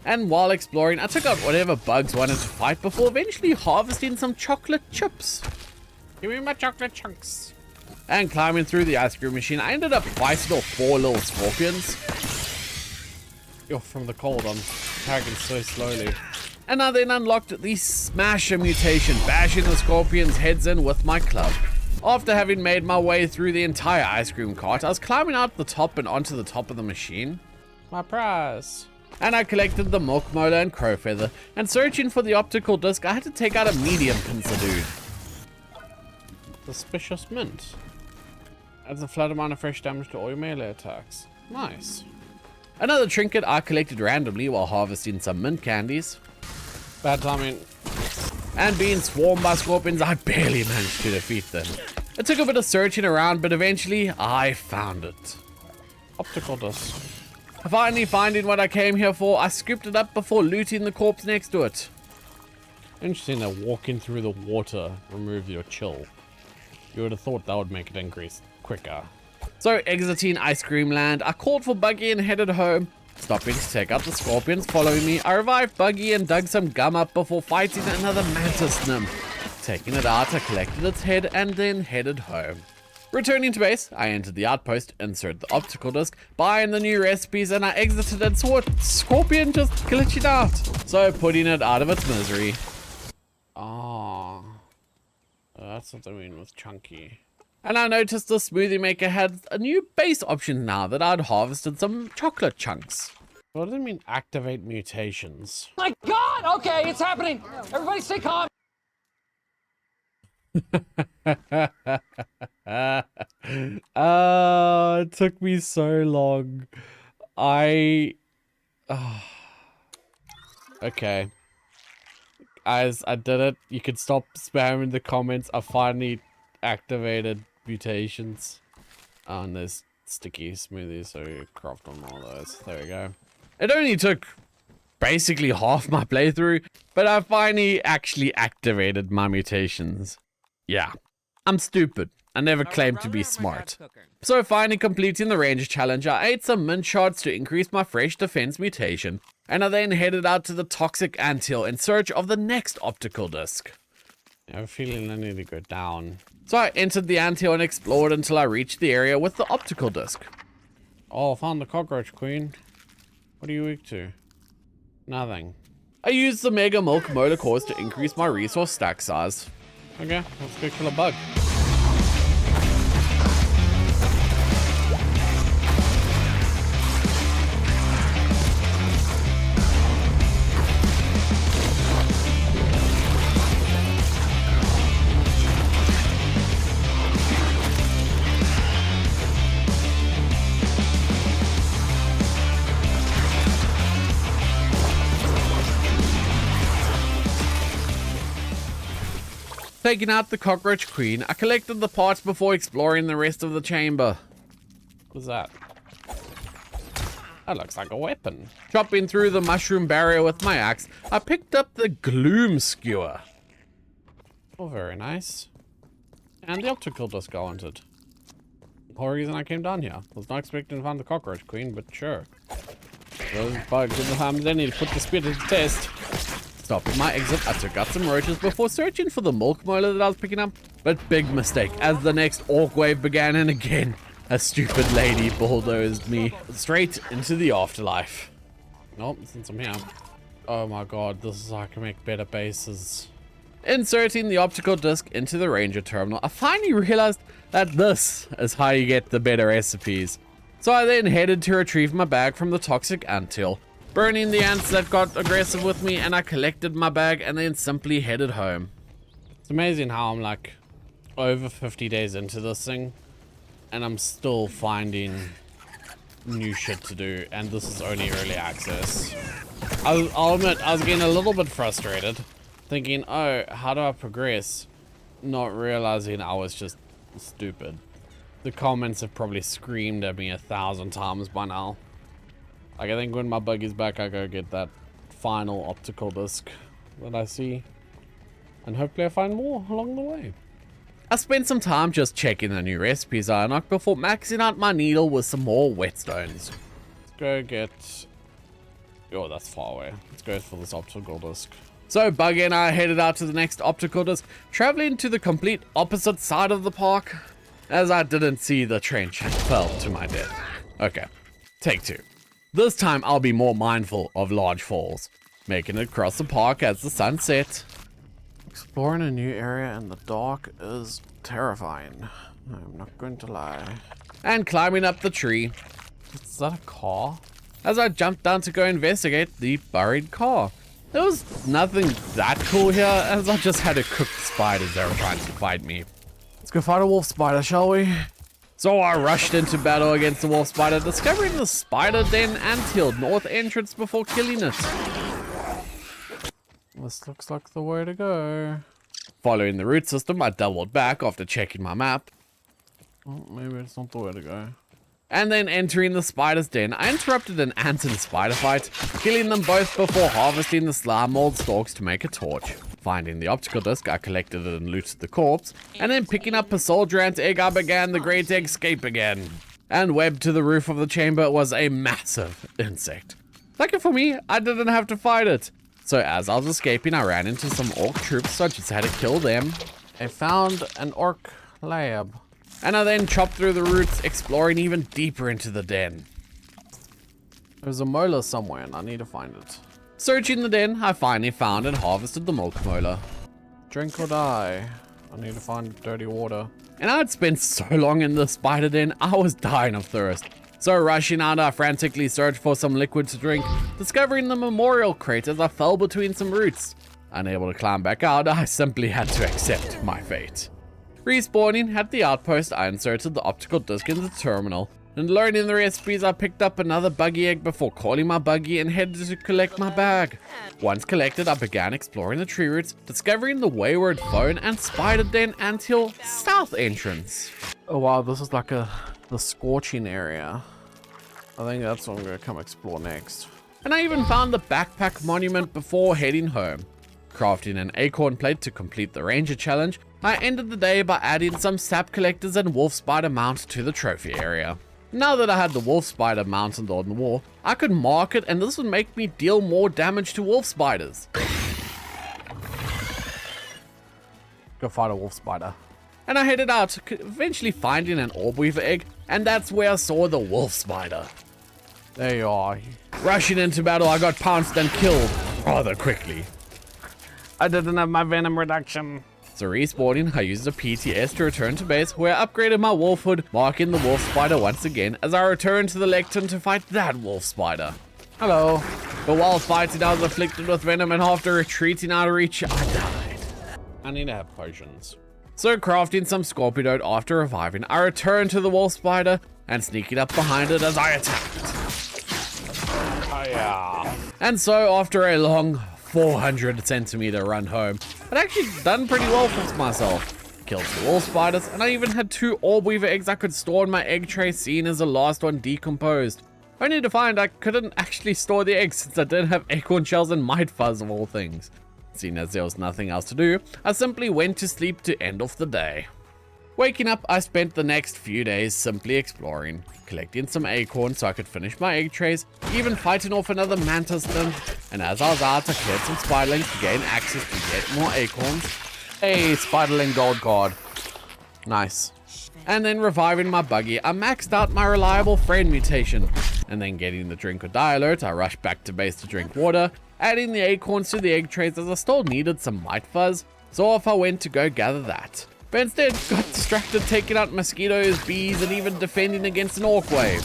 And while exploring, I took out whatever bugs wanted to fight before eventually harvesting some chocolate chips. Give me my chocolate chunks. And climbing through the ice cream machine, I ended up fighting all 4 little scorpions. You're from the cold, I'm tagging so slowly. And I then unlocked the Smasher mutation, bashing the scorpions' heads in with my club. After having made my way through the entire ice cream cart, I was climbing out the top and onto the top of the machine. My prize. And I collected the milk molar and crow feather, and searching for the optical disc, I had to take out a medium pincer dude. Suspicious mint. Adds a flat amount of fresh damage to all your melee attacks. Nice. Another trinket I collected randomly while harvesting some mint candies. Bad timing. And being swarmed by scorpions, I barely managed to defeat them. It took a bit of searching around, but eventually I found it. Optical disc. Finally finding what I came here for, I scooped it up before looting the corpse next to it. Interesting that walking through the water removes your chill. You would have thought that would make it increase quicker. So exiting Ice Cream Land, I called for Buggy and headed home. Stopping to take out the scorpions following me, I revived Buggy and dug some gum up before fighting another Mantis nymph. Taking it out, I collected its head and then headed home. Returning to base, I entered the outpost, insert the optical disc, buy in the new recipes, and I exited and saw a scorpion just glitching out. So putting it out of its misery. Oh, that's what I mean with chunky. And I noticed the smoothie maker had a new base option now that I'd harvested some chocolate chunks. What does it mean activate mutations? My God! Okay, it's happening. Everybody stay calm. It took me so long. Okay. Guys, I did it. You can stop spamming the comments. I finally activated mutations. Oh, and there's sticky smoothies, so you craft on all those. There we go. It only took basically half my playthrough, but I finally actually activated my mutations. Yeah, I'm stupid. I never claimed to be smart. So finally completing the Ranger challenge, I ate some mint shards to increase my fresh defense mutation, and I then headed out to the toxic anthill in search of the next optical disc. I have a feeling I need to go down. So I entered the anthill and explored until I reached the area with the optical disc. Oh, I found the Cockroach Queen. What are you weak to? Nothing. I used the Mega Milk Motor Cores to increase my resource stack size. Okay, let's go kill a bug. Taking out the Cockroach Queen, I collected the parts before exploring the rest of the chamber. What's that? That looks like a weapon. Chopping through the mushroom barrier with my axe, I picked up the Gloom Skewer. Oh, very nice. And the optical disc I wanted. The whole reason I came down here. I was not expecting to find the Cockroach Queen, but sure. Those bugs in the farm, they need to put the speed to the test. Stopping my exit, I took out some roaches before searching for the milk molar that I was picking up. But big mistake, as the next orc wave began, and again, a stupid lady bulldozed me straight into the afterlife. Nope, since I'm here. Oh my god, this is how I can make better bases. Inserting the optical disc into the ranger terminal, I finally realized that this is how you get the better recipes. So I then headed to retrieve my bag from the toxic anthill, burning the ants that got aggressive with me, and I collected my bag and then simply headed home. It's amazing how I'm like over 50 days into this thing and I'm still finding new shit to do, and this is only early access. I'll admit, I was getting a little bit frustrated, thinking, oh, how do I progress? Not realizing I was just stupid. The comments have probably screamed at me 1,000 times by now. Like, I think when my buggy's back, I go get that final optical disc that I see. And hopefully I find more along the way. I spent some time just checking the new recipes I unlocked before maxing out my needle with some more whetstones. Let's go get... Oh, that's far away. Let's go for this optical disc. So Buggy and I headed out to the next optical disc, traveling to the complete opposite side of the park, as I didn't see the trench and fell to my death. Okay, take two. This time I'll be more mindful of large falls, making it across the park as the sun sets. Exploring a new area in the dark is terrifying. I'm not going to lie. And climbing up the tree. Is that a car? As I jumped down to go investigate the buried car. There was nothing that cool here, as I just had to cook the spiders that were trying to fight me. Let's go fight a wolf spider, shall we? So I rushed into battle against the wolf spider, discovering the spider den Anthill north entrance before killing it. This looks like the way to go. Following the route system, I doubled back after checking my map. Oh, maybe it's not the way to go. And then entering the spider's den, I interrupted an ant and spider fight, killing them both before harvesting the slime mold stalks to make a torch. Finding the optical disc, I collected it and looted the corpse, and then picking up a soldier ant egg, I began the great escape again. And webbed to the roof of the chamber was a massive insect. Lucky for me, I didn't have to fight it. So as I was escaping, I ran into some orc troops, so I just had to kill them. I found an orc lab. and I then chopped through the roots, exploring even deeper into the den. There's a molar somewhere and I need to find it. Searching the den, I finally found and harvested the milk molar. Drink or die. I need to find dirty water. And I'd spent so long in the spider den, I was dying of thirst. So rushing out, I frantically searched for some liquid to drink, discovering the memorial crate as I fell between some roots. Unable to climb back out, I simply had to accept my fate. Respawning at the outpost, I inserted the optical disc in the terminal, and learning the recipes, I picked up another buggy egg before calling my buggy and headed to collect my bag. Once collected, I began exploring the tree roots, discovering the wayward phone and spider den Anthill south entrance. Oh wow, this is like the scorching area. I think that's what I'm gonna come explore next. And I even found the backpack monument before heading home. Crafting an acorn plate to complete the ranger challenge, I ended the day by adding some sap collectors and wolf spider mount to the trophy area. Now that I had the wolf spider mounted on the wall, I could mark it and this would make me deal more damage to wolf spiders. Go find a wolf spider. And I headed out, eventually finding an orb weaver egg, and that's where I saw the wolf spider. There you are. Rushing into battle, I got pounced and killed rather quickly. I didn't have my venom reduction. So respawning, I used a PTS to return to base, where I upgraded my wolf hood, marking the wolf spider once again as I returned to the lectern to fight that wolf spider. Hello. But while fighting, I was afflicted with venom, and after retreating out of reach, I died. I need to have potions. So crafting some Scorpidote after reviving, I returned to the wolf spider and sneaking up behind it as I attacked. Oh yeah. And so after a long 400 centimeter run home, I'd actually done pretty well for myself. Killed 2 wolf spiders, and I even had 2 orb weaver eggs I could store in my egg tray, seeing as the last one decomposed. Only to find I couldn't actually store the eggs since I didn't have acorn shells and mite fuzz of all things. Seeing as there was nothing else to do, I simply went to sleep to end off the day. Waking up, I spent the next few days simply exploring, collecting some acorns so I could finish my egg trays, even fighting off another mantis then, and as I was out, I cleared some spiderlings to gain access to yet more acorns. Hey, spiderling gold card. Nice. And then reviving my buggy, I maxed out my reliable friend mutation, and then getting the drink or die alert, I rushed back to base to drink water, adding the acorns to the egg trays as I still needed some mite fuzz, so off I went to go gather that. But instead got distracted taking out mosquitoes, bees, and even defending against an orc wave.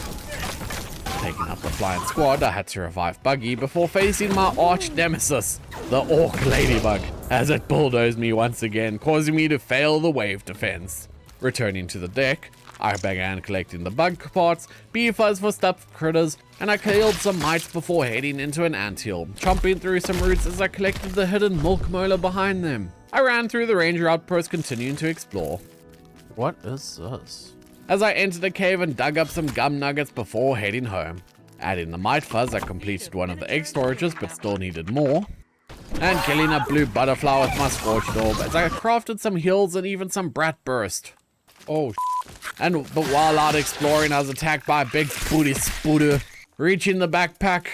Taking out the flying squad, I had to revive Buggy before facing my arch nemesis, the orc ladybug, as it bulldozed me once again, causing me to fail the wave defense. Returning to the deck, I began collecting the bug parts, bee fuzz for stuffed critters, and I killed some mites before heading into an anthill, chomping through some roots as I collected the hidden milk molar behind them. I ran through the ranger outpost, continuing to explore. What is this? As I entered a cave and dug up some gum nuggets before heading home. Adding the mite fuzz, I completed one of the egg storages but still needed more. And killing a blue butterfly with my scorched orb as I crafted some heals and even some brat burst. Oh, But while out exploring, I was attacked by a big booty spooter, reaching the backpack.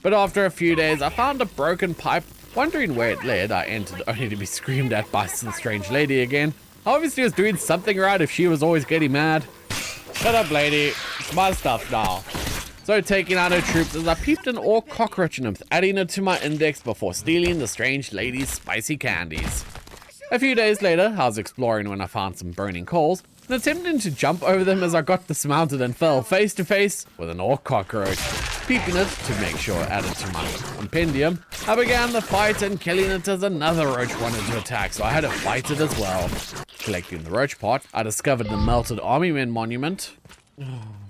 But after a few days, I found a broken pipe. Wondering where it led, I entered only to be screamed at by some strange lady again. I obviously was doing something right if she was always getting mad. shut up, lady. It's my stuff now. So taking out her troops as I peeped an orc cockroach nymph, adding it to my index before stealing the strange lady's spicy candies. A few days later, I was exploring when I found some burning coals, and attempting to jump over them as I got dismounted and fell face to face with an orc cockroach. Peeping it to make sure I added to my compendium, I began the fight and killing it as another roach wanted to attack, so I had to fight it as well. Collecting the roach part, I discovered the melted army men monument.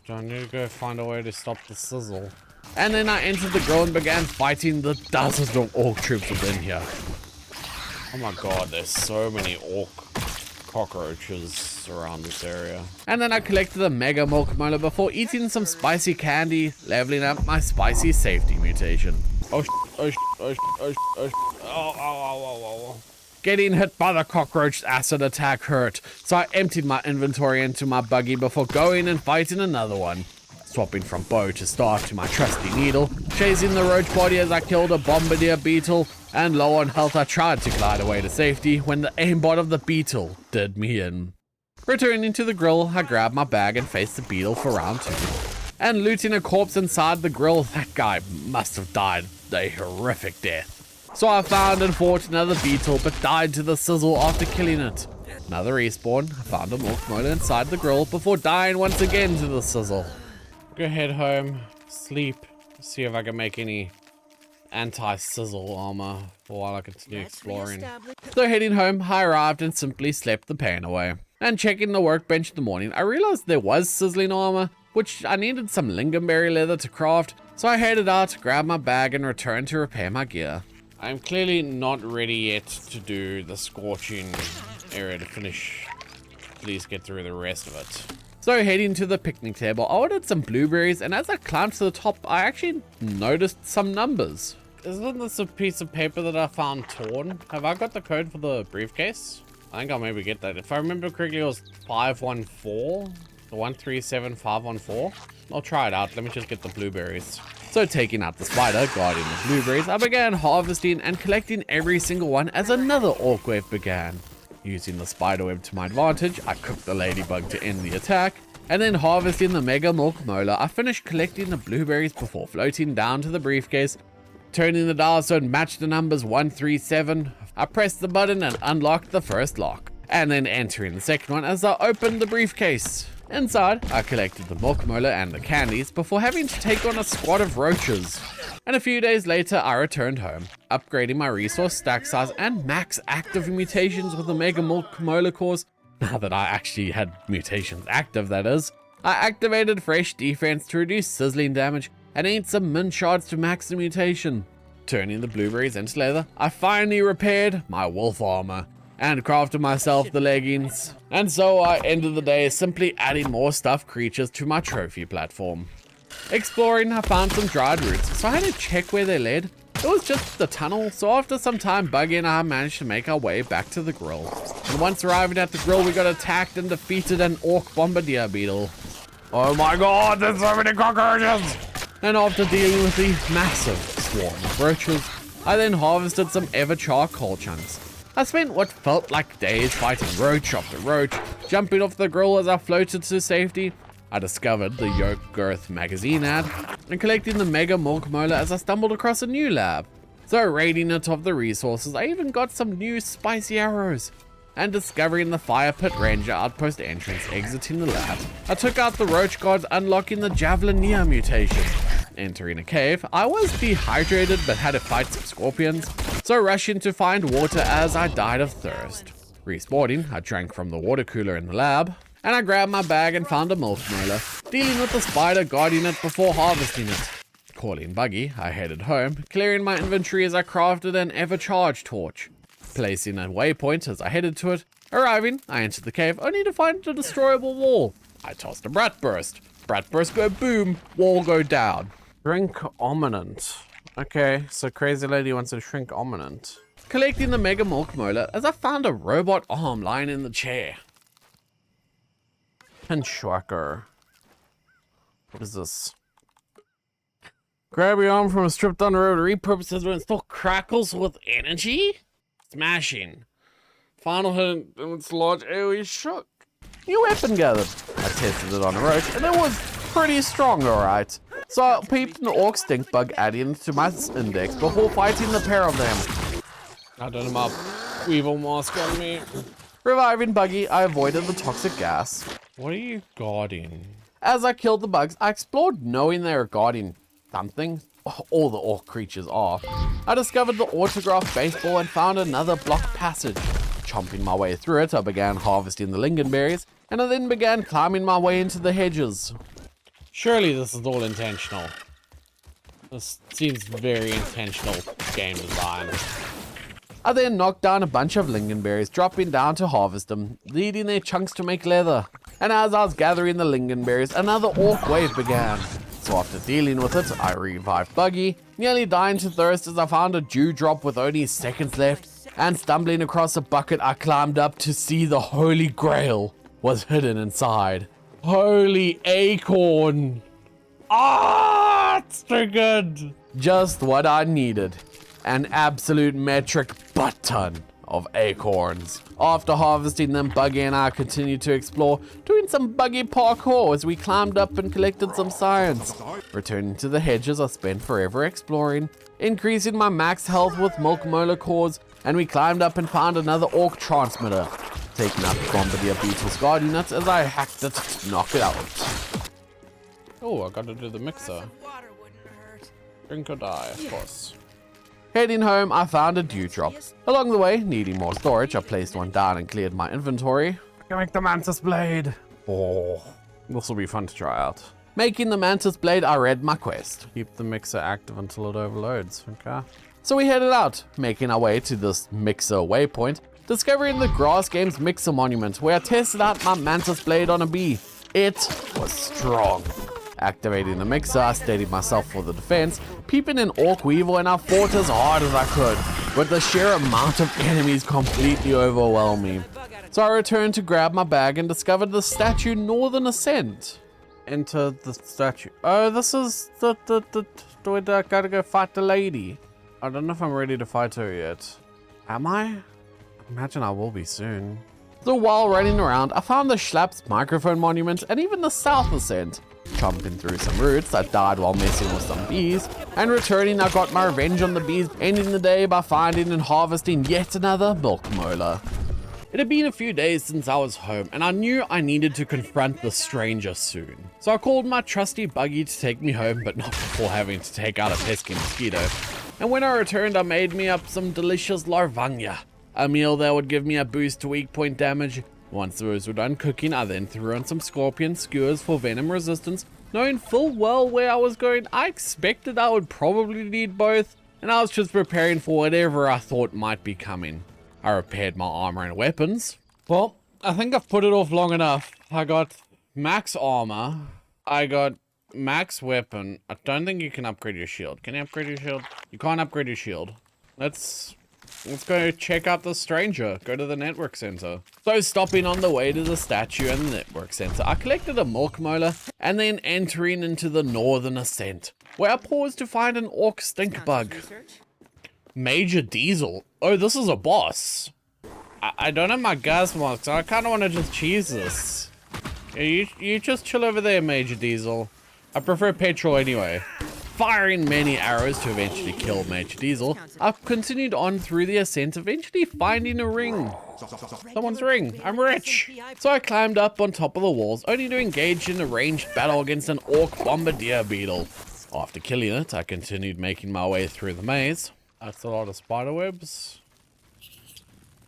I need to go find a way to stop the sizzle. And then I entered the grove and began fighting the dozens of orc troops within here. Oh my god, there's so many orc cockroaches around this area. And then I collected the mega milk molar before eating some spicy candy, leveling up my spicy safety mutation. Oh. Getting hit by the cockroach acid attack hurt, so I emptied my inventory into my buggy before going and fighting another one. Swapping from bow to staff to my trusty needle, chasing the roach body as I killed a bombardier beetle, and low on health I tried to glide away to safety when the aimbot of the beetle did me in. Returning to the grill, I grabbed my bag and faced the beetle for round 2. And looting a corpse inside the grill, that guy must have died a horrific death. So I found and fought another beetle, but died to the sizzle after killing it. Another respawn, I found a milk molar inside the grill before dying once again to the sizzle. Go head home, sleep, see if I can make any anti-sizzle armor while I continue exploring. So heading home, I arrived and simply slept the pain away. And checking the workbench in the morning, I realized there was sizzling armor, which I needed some lingonberry leather to craft, so I headed out, grabbed my bag and returned to repair my gear. I'm clearly not ready yet to do the scorching area to finish, at least get through the rest of it. So heading to the picnic table, I ordered some blueberries, and as I climbed to the top, I actually noticed some numbers. Isn't this a piece of paper that I found torn? Have I got the code for the briefcase? I think I'll maybe get that. If I remember correctly, it was 514, the 137514. I'll try it out. Let me just get the blueberries. So taking out the spider, guarding the blueberries, I began harvesting and collecting every single one as another orc wave began. Using the spider web to my advantage, I cooked the ladybug to end the attack, and then harvesting the mega milk molar, I finished collecting the blueberries before floating down to the briefcase. Turning the dial so it matched the numbers 137, I pressed the button and unlocked the first lock, and then entering the second one as I opened the briefcase. Inside, I collected the milk molar and the candies before having to take on a squad of roaches. And a few days later, I returned home, upgrading my resource stack size and max active mutations with the mega milk molar cores. Now that I actually had mutations active, that is. I activated fresh defense to reduce sizzling damage and ate some min shards to max the mutation. Turning the blueberries into leather, I finally repaired my wolf armor and crafted myself the leggings. And so I ended the day simply adding more stuffed creatures to my trophy platform. Exploring, I found some dried roots, so I had to check where they led. It was just the tunnel, so after some time, Buggy and I managed to make our way back to the grill. And once arriving at the grill, we got attacked and defeated an orc bombardier beetle. Oh my god, there's so many cockroaches! And after dealing with the massive swarm of roaches, I then harvested some Everchar coal chunks. I spent what felt like days fighting roach after roach, jumping off the grill as I floated to safety. I discovered the Yoke Girth magazine ad, and collecting the Mega Milk Molar as I stumbled across a new lab. So raiding it of the resources, I even got some new spicy arrows. And discovering the Fire Pit Ranger Outpost entrance exiting the lab, I took out the Roach Guards, unlocking the Javelineer mutation. Entering a cave, I was dehydrated but had to fight some scorpions, so rushing to find water as I died of thirst. Respawning, I drank from the water cooler in the lab, and I grabbed my bag and found a milk molar, dealing with the spider guarding it before harvesting it. Calling Buggy, I headed home, clearing my inventory as I crafted an ever-charged torch. Placing a waypoint as I headed to it. Arriving, I entered the cave only to find a destroyable wall. I tossed a brat burst. Brat burst go boom, wall go down. Shrink Ominent. Okay, so Crazy Lady wants a Shrink Ominent. Collecting the Mega Milk Molar as I found a robot arm lying in the chair. Pinchwacker. What is this? Grab your arm from a stripped down road, repurpose it when it still crackles with energy? Smashing. Final hit and its large AoE shook. New weapon gathered. I tested it on a roach and it was pretty strong, alright. So I peeped an orc stink bug adding to my index before fighting the pair of them. I done him up. Weevil mask on me. Reviving Buggy, I avoided the toxic gas. What are you guarding? As I killed the bugs, I explored knowing they were guarding something. All the orc creatures are. I discovered the autograph baseball and found another blocked passage. Chomping my way through it, I began harvesting the lingonberries, and I then began climbing my way into the hedges. Surely this is all intentional. This seems very intentional game design. I then knocked down a bunch of lingonberries, dropping down to harvest them, needing their chunks to make leather. And as I was gathering the lingonberries, another orc wave began. So after dealing with it, I revived Buggy, nearly dying to thirst as I found a dewdrop with only seconds left, and stumbling across a bucket, I climbed up to see the Holy Grail was hidden inside. Holy acorn! Ah, it's too good! Just what I needed. An absolute metric butt ton of acorns. After harvesting them, Buggy and I continued to explore, doing some buggy parkour as we climbed up and collected some science. Returning to the hedges, I spent forever exploring, increasing my max health with milk molar cores, and we climbed up and found another orc transmitter. Taking out the Bombardier Beetle's guard unit as I hacked it to knock it out. Oh, I gotta do the mixer. Drink or die, of course. Heading home, I found a dewdrop. Along the way, needing more storage, I placed one down and cleared my inventory. I can make the Mantis blade. Oh, this will be fun to try out. Making the Mantis blade, I read my quest. Keep the mixer active until it overloads, okay? So we headed out, making our way to this mixer waypoint, discovering the Grass Games Mixer Monument, where I tested out my Mantis blade on a bee. It was strong. Activating the mixer, I steadied myself for the defense, peeping an orc weevil, and I fought as hard as I could, but the sheer amount of enemies completely overwhelmed me. So I returned to grab my bag and discovered the statue Northern Ascent. Enter the statue. Oh, this is the I gotta go fight the lady. I don't know if I'm ready to fight her yet. Am I? Imagine I will be soon. So while running around, I found the Schlapp's microphone monument and even the South Ascent. Chomping through some roots, I died while messing with some bees, and returning, I got my revenge on the bees, ending the day by finding and harvesting yet another milk molar. It had been a few days since I was home, and I knew I needed to confront the stranger soon. So I called my trusty Buggy to take me home, but not before having to take out a pesky mosquito. And when I returned, I made me up some delicious larvanya, a meal that would give me a boost to weak point damage. Once those were done cooking, I then threw on some scorpion skewers for venom resistance. Knowing full well where I was going, I expected I would probably need both, and I was just preparing for whatever I thought might be coming. I repaired my armor and weapons. Well, I think I've put it off long enough. I got max armor. I got max weapon. I don't think you can upgrade your shield. Can you upgrade your shield? You can't upgrade your shield. Let's go check out the stranger. Go to the network center. So stopping on the way to the statue and the network center, I collected a milk molar and then entering into the Northern Ascent, where I paused to find an orc stink bug. Major Diesel. Oh, this is a boss. I don't have my gas mask, so I kind of want to just cheese this. Yeah, you just chill over there, Major Diesel. I prefer petrol anyway. Firing many arrows to eventually kill Major Diesel, I continued on through the ascent, eventually finding a ring. Someone's ring. I'm rich. So I climbed up on top of the walls, only to engage in a ranged battle against an orc bombardier beetle. After killing it, I continued making my way through the maze. That's a lot of spider webs.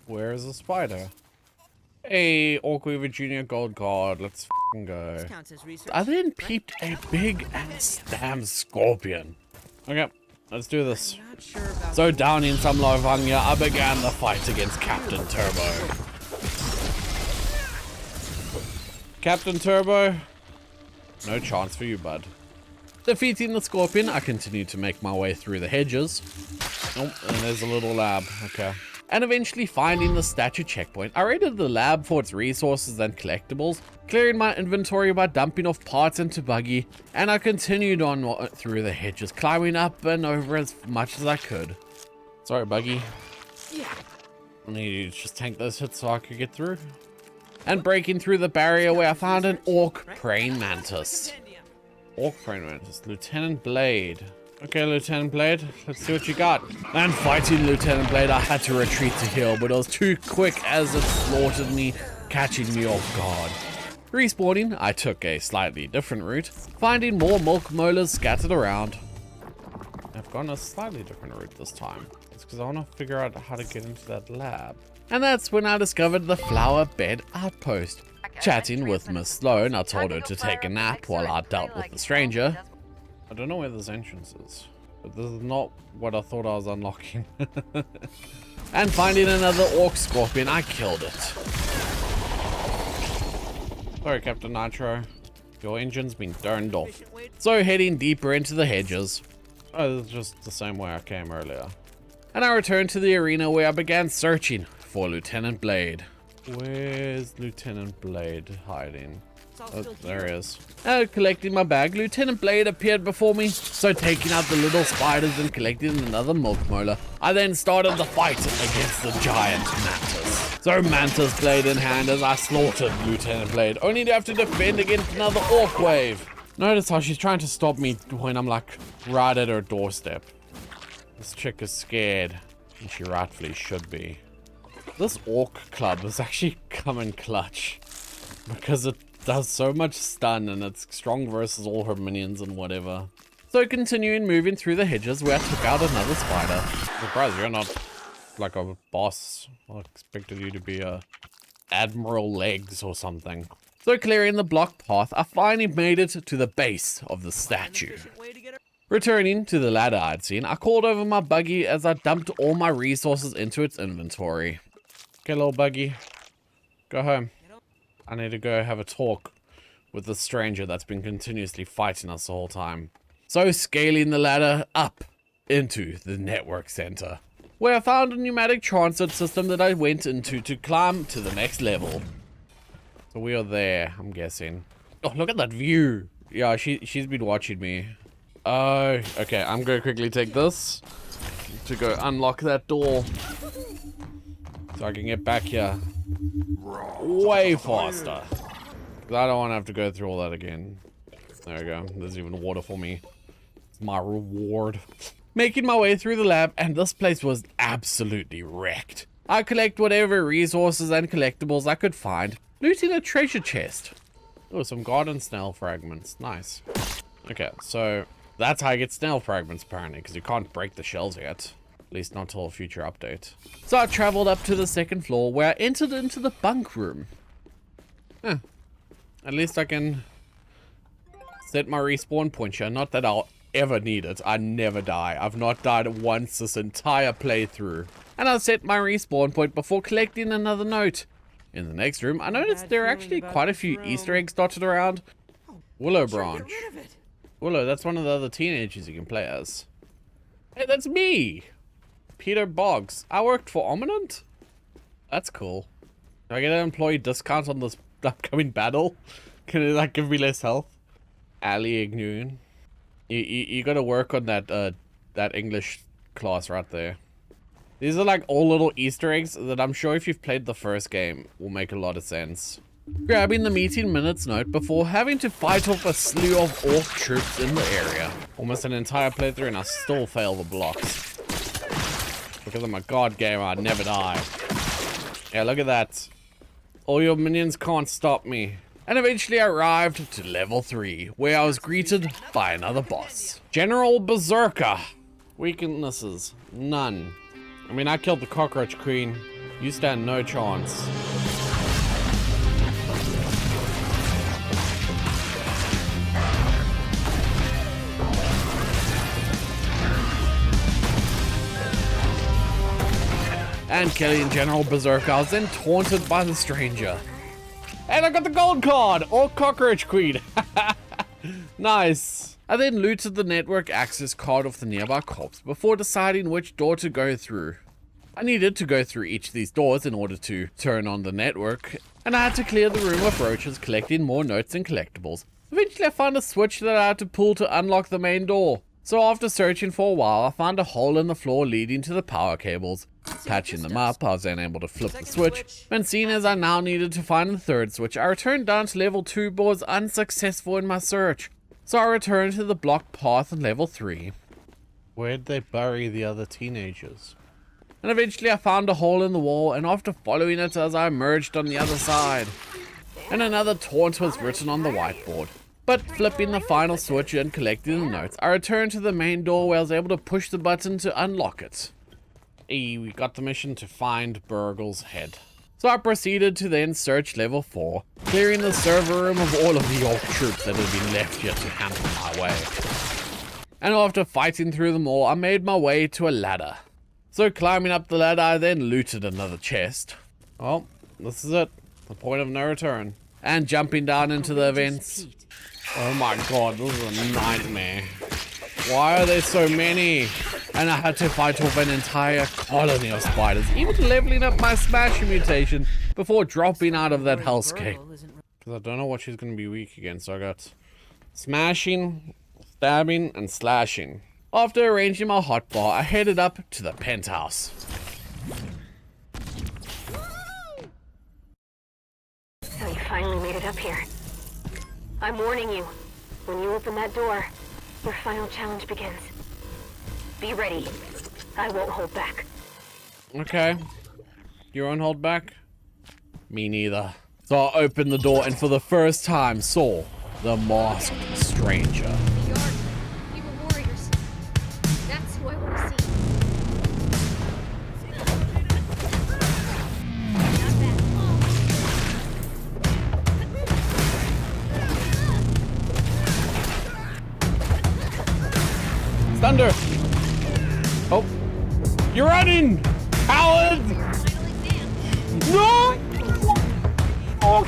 Where is the spider? Hey, Orc Weaver Jr. Gold Card. Let's f***ing go. I then peeped a big ass damn scorpion. Okay, let's do this. So downing some larvanya, I began the fight against Captain Turbo. Captain Turbo, no chance for you, bud. Defeating the scorpion, I continued to make my way through the hedges. Oh, and there's a little lab. Okay. And eventually finding the statue checkpoint, I raided the lab for its resources and collectibles, clearing my inventory by dumping off parts into Buggy, and I continued on through the hedges, climbing up and over as much as I could. Sorry, Buggy. I need you to just tank those hits so I could get through. And breaking through the barrier where I found an orc praying mantis. Orc praying mantis. Lieutenant Blade. Okay, Lieutenant Blade, let's see what you got. And fighting Lieutenant Blade, I had to retreat to heal, but it was too quick as it slaughtered me, catching me off guard. Respawning, I took a slightly different route, finding more milk molars scattered around. I've gone a slightly different route this time. It's because I want to figure out how to get into that lab. And that's when I discovered the flower bed outpost. Chatting with Miss Sloan, I told her to take a nap while I dealt with the stranger. I don't know where this entrance is, but this is not what I thought I was unlocking. And finding another orc scorpion, I killed it. Sorry, Captain Nitro. Your engine's been turned off. So heading deeper into the hedges. Oh, this is just the same way I came earlier. And I returned to the arena where I began searching for Lieutenant Blade. Where's Lieutenant Blade hiding? Oh, there he is. Collecting my bag, Lieutenant Blade appeared before me. So taking out the little spiders and collecting another milk molar, I then started the fight against the giant Mantis. So Mantis Blade in hand as I slaughtered Lieutenant Blade, only to have to defend against another orc wave. Notice how she's trying to stop me when I'm like right at her doorstep. This chick is scared, and she rightfully should be. This orc club has actually come in clutch because it does so much stun and it's strong versus all her minions and whatever. So continuing moving through the hedges where I took out another spider. Surprised you're not like a boss. I expected you to be a Admiral Legs or something. So clearing the blocked path, I finally made it to the base of the statue. Returning to the ladder I'd seen, I called over my buggy as I dumped all my resources into its inventory. Okay, little buggy, go home. I need to go have a talk with the stranger that's been continuously fighting us the whole time. So scaling the ladder up into the network center, where I found a pneumatic transit system that I went into to climb to the next level. So we are there, I'm guessing. Oh, look at that view. Yeah, she's been watching me. Oh, okay, I'm gonna quickly take this to go unlock that door so I can get back here way faster. I don't want to have to go through all that again. There we go. There's even water for me. It's my reward. Making my way through the lab, and this place was absolutely wrecked. I collect whatever resources and collectibles I could find, looting a treasure chest. Oh, some garden snail fragments. Nice. Okay, so that's how I get snail fragments apparently, because you can't break the shells yet. At least not until a future update. So I traveled up to the second floor where I entered into the bunk room. Huh. At least I can set my respawn point here. Not that I'll ever need it. I never die. I've not died once this entire playthrough. And I set my respawn point before collecting another note. In the next room, I noticed there are actually quite a few Easter eggs dotted around. Willow branch. Willow, that's one of the other teenagers you can play as. Hey, that's me! Peter Boggs. I worked for Ominent? That's cool. Do I get an employee discount on this upcoming battle? Can it like give me less health? Ali Ignoon. You gotta work on that English class right there. These are like all little Easter eggs that I'm sure if you've played the first game will make a lot of sense. Grabbing the meeting minutes note before having to fight off a slew of orc troops in the area. Almost an entire playthrough and I still fail the blocks. Because I'm a god gamer, I never die. Yeah, look at that. All your minions can't stop me. And eventually I arrived to level 3, where I was greeted by another boss. General Berserker. Weaknesses, none. I mean, I killed the Cockroach Queen. You stand no chance. And killing General Berserker, I was then taunted by the stranger. And I got the gold card, or Cockroach Queen. Nice. I then looted the network access card off the nearby corpse before deciding which door to go through. I needed to go through each of these doors in order to turn on the network, and I had to clear the room of roaches collecting more notes and collectibles. Eventually I found a switch that I had to pull to unlock the main door. So after searching for a while, I found a hole in the floor leading to the power cables. Patching them up, I was then able to flip the switch, and seeing as I now needed to find the third switch, I returned down to level 2 but was unsuccessful in my search. So I returned to the blocked path on level 3. Where'd they bury the other teenagers? And eventually I found a hole in the wall, and after following it as I emerged on the other side. And another taunt was written on the whiteboard. But flipping the final switch and collecting the notes, I returned to the main door where I was able to push the button to unlock it. We got the mission to find Burgle's head. So I proceeded to then search level 4, clearing the server room of all of the orc troops that had been left here to hamper my way. And after fighting through them all, I made my way to a ladder. So climbing up the ladder, I then looted another chest. Well, this is it. The point of no return. And jumping down into the events. Oh my god, this is a nightmare. Why are there so many? And I had to fight off an entire colony of spiders, even leveling up my smashing mutation before dropping out of that hellscape. Because I don't know what she's going to be weak against. So I got smashing, stabbing, and slashing. After arranging my hotbar, I headed up to the penthouse. So you finally made it up here. I'm warning you. When you open that door, your final challenge begins. Be ready. I won't hold back. Okay. You won't hold back? Me neither. So I opened the door and for the first time saw the masked stranger. The yard. We were warriors. That's who I want to see. Thunder! Oh. You're running! Coward! No! Oh,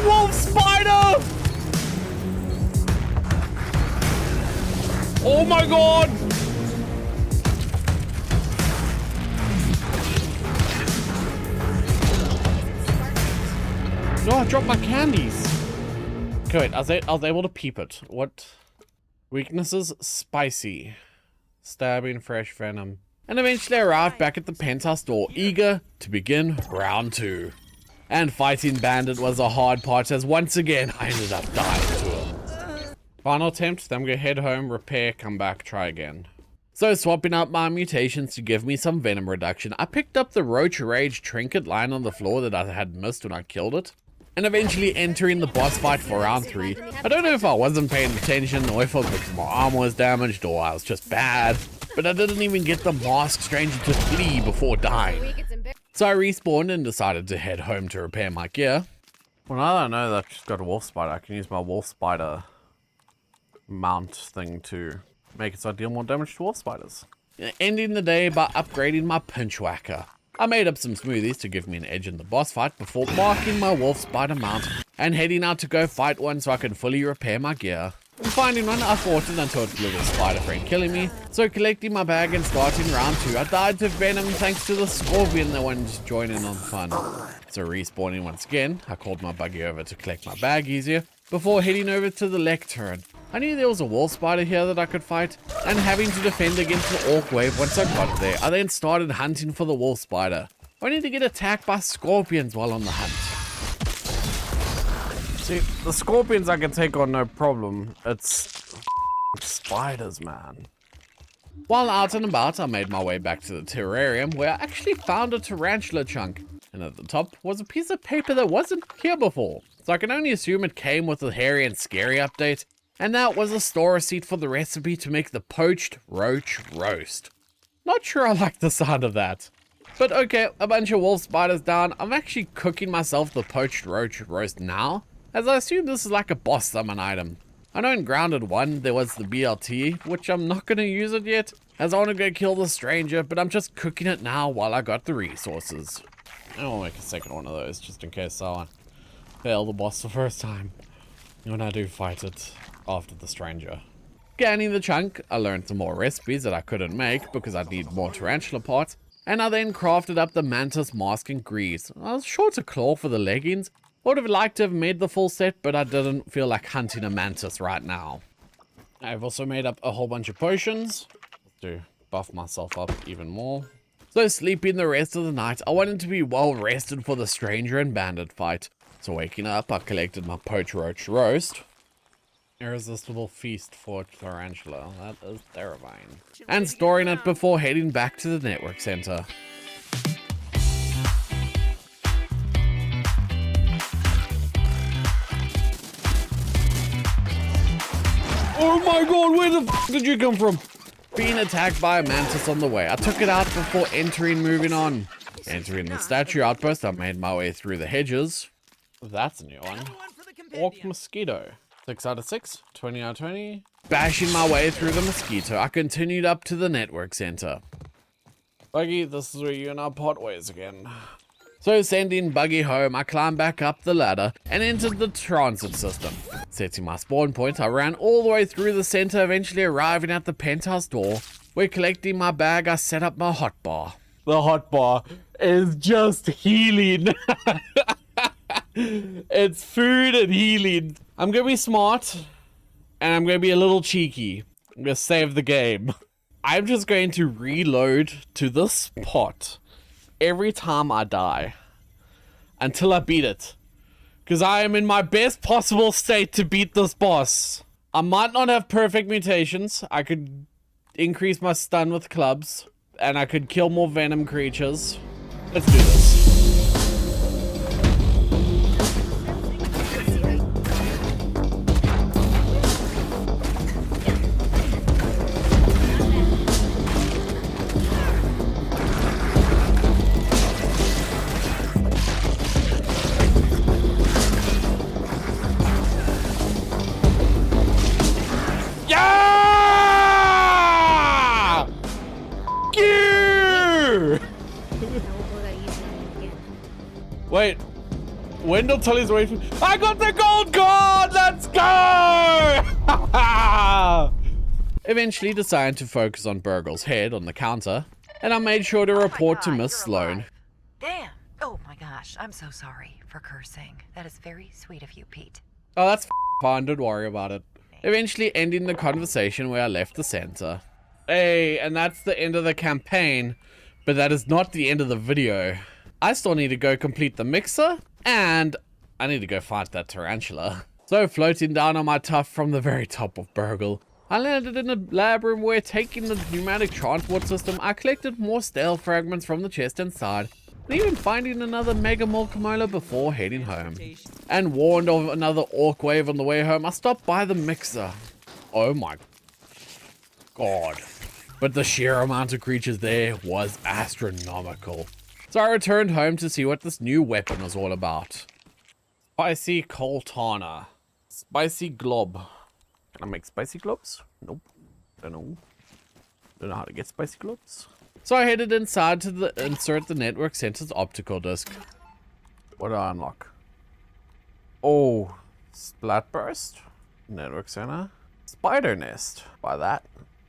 wolf spider! Oh my god! No, I dropped my candies. Okay, wait, I was able to peep it. What? Weaknesses? Spicy. Stabbing, fresh venom. And eventually arrived back at the penthouse door, eager to begin round 2. And fighting Bandit was a hard part, as once again I ended up dying to him. Final attempt, then I'm gonna head home, repair, come back, try again. So swapping out my mutations to give me some venom reduction, I picked up the Roach Rage trinket lying on the floor that I had missed when I killed it. And eventually entering the boss fight for round 3. I don't know if I wasn't paying attention or if it was because my armor was damaged or I was just bad. But I didn't even get the masked stranger to flee before dying. So I respawned and decided to head home to repair my gear. Well, now that I know that she's got a wolf spider, I can use my wolf spider mount thing to make it so I deal more damage to wolf spiders. Ending the day by upgrading my pinch whacker. I made up some smoothies to give me an edge in the boss fight before marking my wolf spider mount and heading out to go fight one so I can fully repair my gear. And finding one, I fought it until it blew the spider friend killing me, so collecting my bag and starting round 2, I died to venom thanks to the scorpion that wanted to join in on the fun. So respawning once again, I called my buggy over to collect my bag easier, before heading over to the lectern. I knew there was a wolf spider here that I could fight, and having to defend against the orc wave once I got there, I then started hunting for the wolf spider, only to get attacked by scorpions while on the hunt. See, the scorpions I can take on no problem. It's spiders, man. While out and about, I made my way back to the terrarium where I actually found a tarantula chunk. And at the top was a piece of paper that wasn't here before. So I can only assume it came with the hairy and scary update. And that was a store receipt for the recipe to make the poached roach roast. Not sure I like the sound of that. But okay, a bunch of wolf spiders down. I'm actually cooking myself the poached roach roast now, as I assume this is like a boss summon item. I know in Grounded 1 there was the BLT, which I'm not going to use it yet, as I want to go kill the stranger, but I'm just cooking it now while I got the resources. I'll make a second one of those, just in case I fail the boss the first time, when I do fight it after the stranger. Scanning the chunk, I learned some more recipes that I couldn't make because I'd need more tarantula parts, and I then crafted up the Mantis mask and greaves. I was short a claw for the leggings. Would have liked to have made the full set, but I didn't feel like hunting a mantis right now. I've also made up a whole bunch of potions to buff myself up even more. So sleeping the rest of the night, I wanted to be well rested for the stranger and bandit fight. So waking up, I collected my poached roach roast. Irresistible feast for tarantula. That is terrifying. And storing it before heading back to the network center. Oh my god, where the f did you come from? Being attacked by a mantis on the way. I took it out before moving on. Entering the statue outpost, I made my way through the hedges. That's a new one. Orc mosquito. 6 out of 6, 20 out of 20. Bashing my way through the mosquito, I continued up to the network center. Buggy, this is where you and I part ways again. So sending Buggy home, I climbed back up the ladder and entered the transit system. Setting my spawn point, I ran all the way through the center, eventually arriving at the penthouse door, where collecting my bag, I set up my hotbar. The hotbar is just healing. It's food and healing. I'm gonna be smart, and I'm gonna be a little cheeky. I'm gonna save the game. I'm just going to reload to this pot every time I die until I beat it. Because I am in my best possible state to beat this boss. I might not have perfect mutations. I could increase my stun with clubs, and I could kill more venom creatures. Let's do this. Wait, Wendell Tully's waiting. I got the gold card! Let's go! Eventually decided to focus on Burgle's head on the counter, and I made sure to report to Miss Sloane. Damn! Oh my gosh, I'm so sorry for cursing. That is very sweet of you, Pete. Oh, that's fine, don't worry about it. Eventually ending the conversation where I left the center. Hey, and that's the end of the campaign, but that is not the end of the video. I still need to go complete the mixer, and I need to go fight that tarantula. So floating down on my tuff from the very top of Burgle, I landed in a lab room where, taking the pneumatic transport system, I collected more stale fragments from the chest inside, and even finding another mega multimolar before heading home. And warned of another orc wave on the way home, I stopped by the mixer. Oh my god. But the sheer amount of creatures there was astronomical. So I returned home to see what this new weapon was all about. Spicy Coltana. Spicy Glob. Can I make spicy globs? Nope. Don't know how to get spicy globs. So I headed inside to insert the network center's optical disc. What do I unlock? Oh, Splatburst. Network center. Spider nest. Buy that.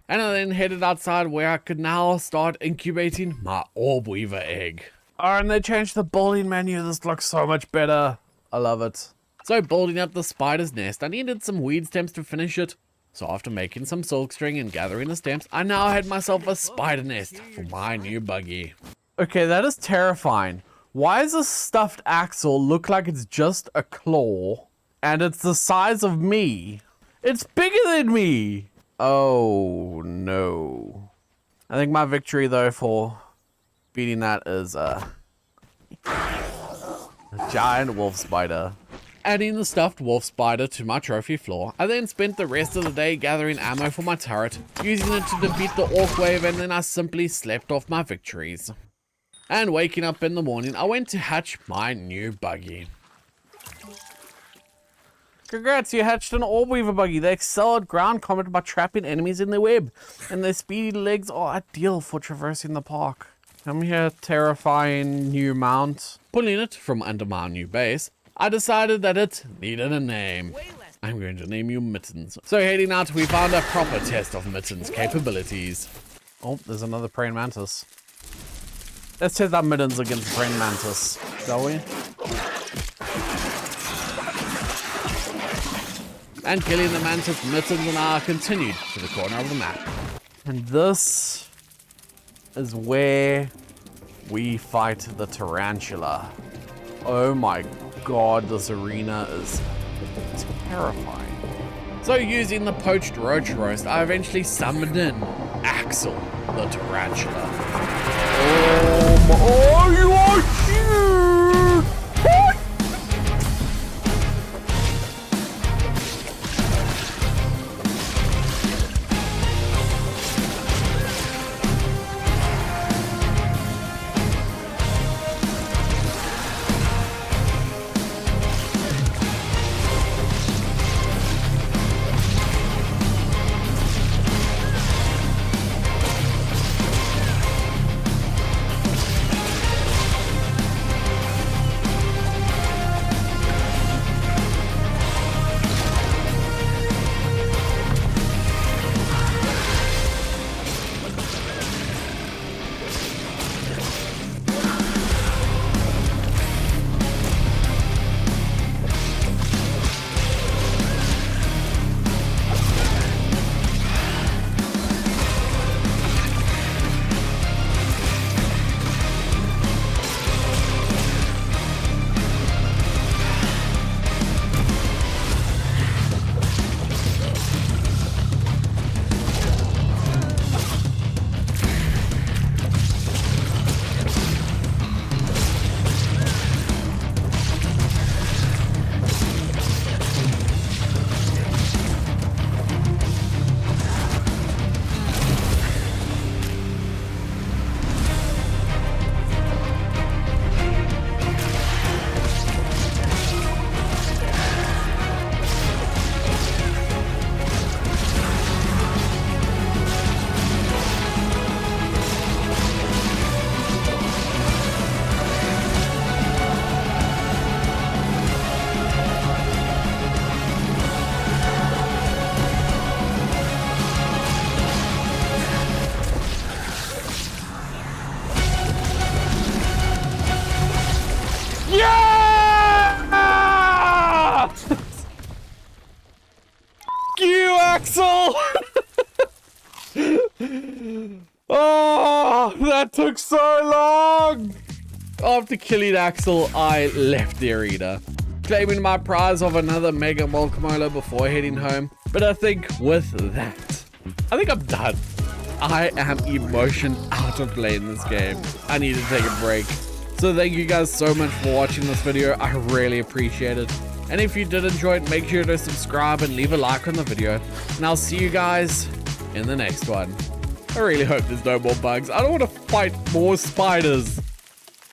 And I then headed outside where I could now start incubating my orb weaver egg. Oh, and they changed the building menu. This looks so much better. I love it. So building up the spider's nest, I needed some weed stems to finish it. So after making some silkstring and gathering the stems, I now had myself a spider nest for my new buggy. Okay, that is terrifying. Why does this stuffed axle look like it's just a claw? And it's the size of me. It's bigger than me. Oh, no. I think my victory, though, for beating that is a giant wolf spider. Adding the stuffed wolf spider to my trophy floor, I then spent the rest of the day gathering ammo for my turret, using it to defeat the orc wave, and then I simply slept off my victories. And waking up in the morning, I went to hatch my new buggy. Congrats, you hatched an orb weaver buggy. They excel at ground combat by trapping enemies in their web, and their speedy legs are ideal for traversing the park. Come here, terrifying new mount. Pulling it from under my new base, I decided that it needed a name. I'm going to name you Mittens. So heading out, we found a proper test of Mittens' capabilities. Oh, there's another praying mantis. Let's test out Mittens against praying mantis, shall we? And killing the mantis, Mittens and I continued to the corner of the map. And this is where we fight the tarantula. Oh my god, this arena is terrifying. So using the poached roach roast, I eventually summoned in Axel the tarantula. Oh, you are huge! Oh, that took so long. After killing Axel, I left the arena, claiming my prize of another Mega Molcamolo before heading home. But I think with that, I think I'm done. I am emotion out of playing this game. I need to take a break. So thank you guys so much for watching this video. I really appreciate it. And if you did enjoy it, make sure to subscribe and leave a like on the video. And I'll see you guys in the next one. I really hope there's no more bugs. I don't want to fight more spiders.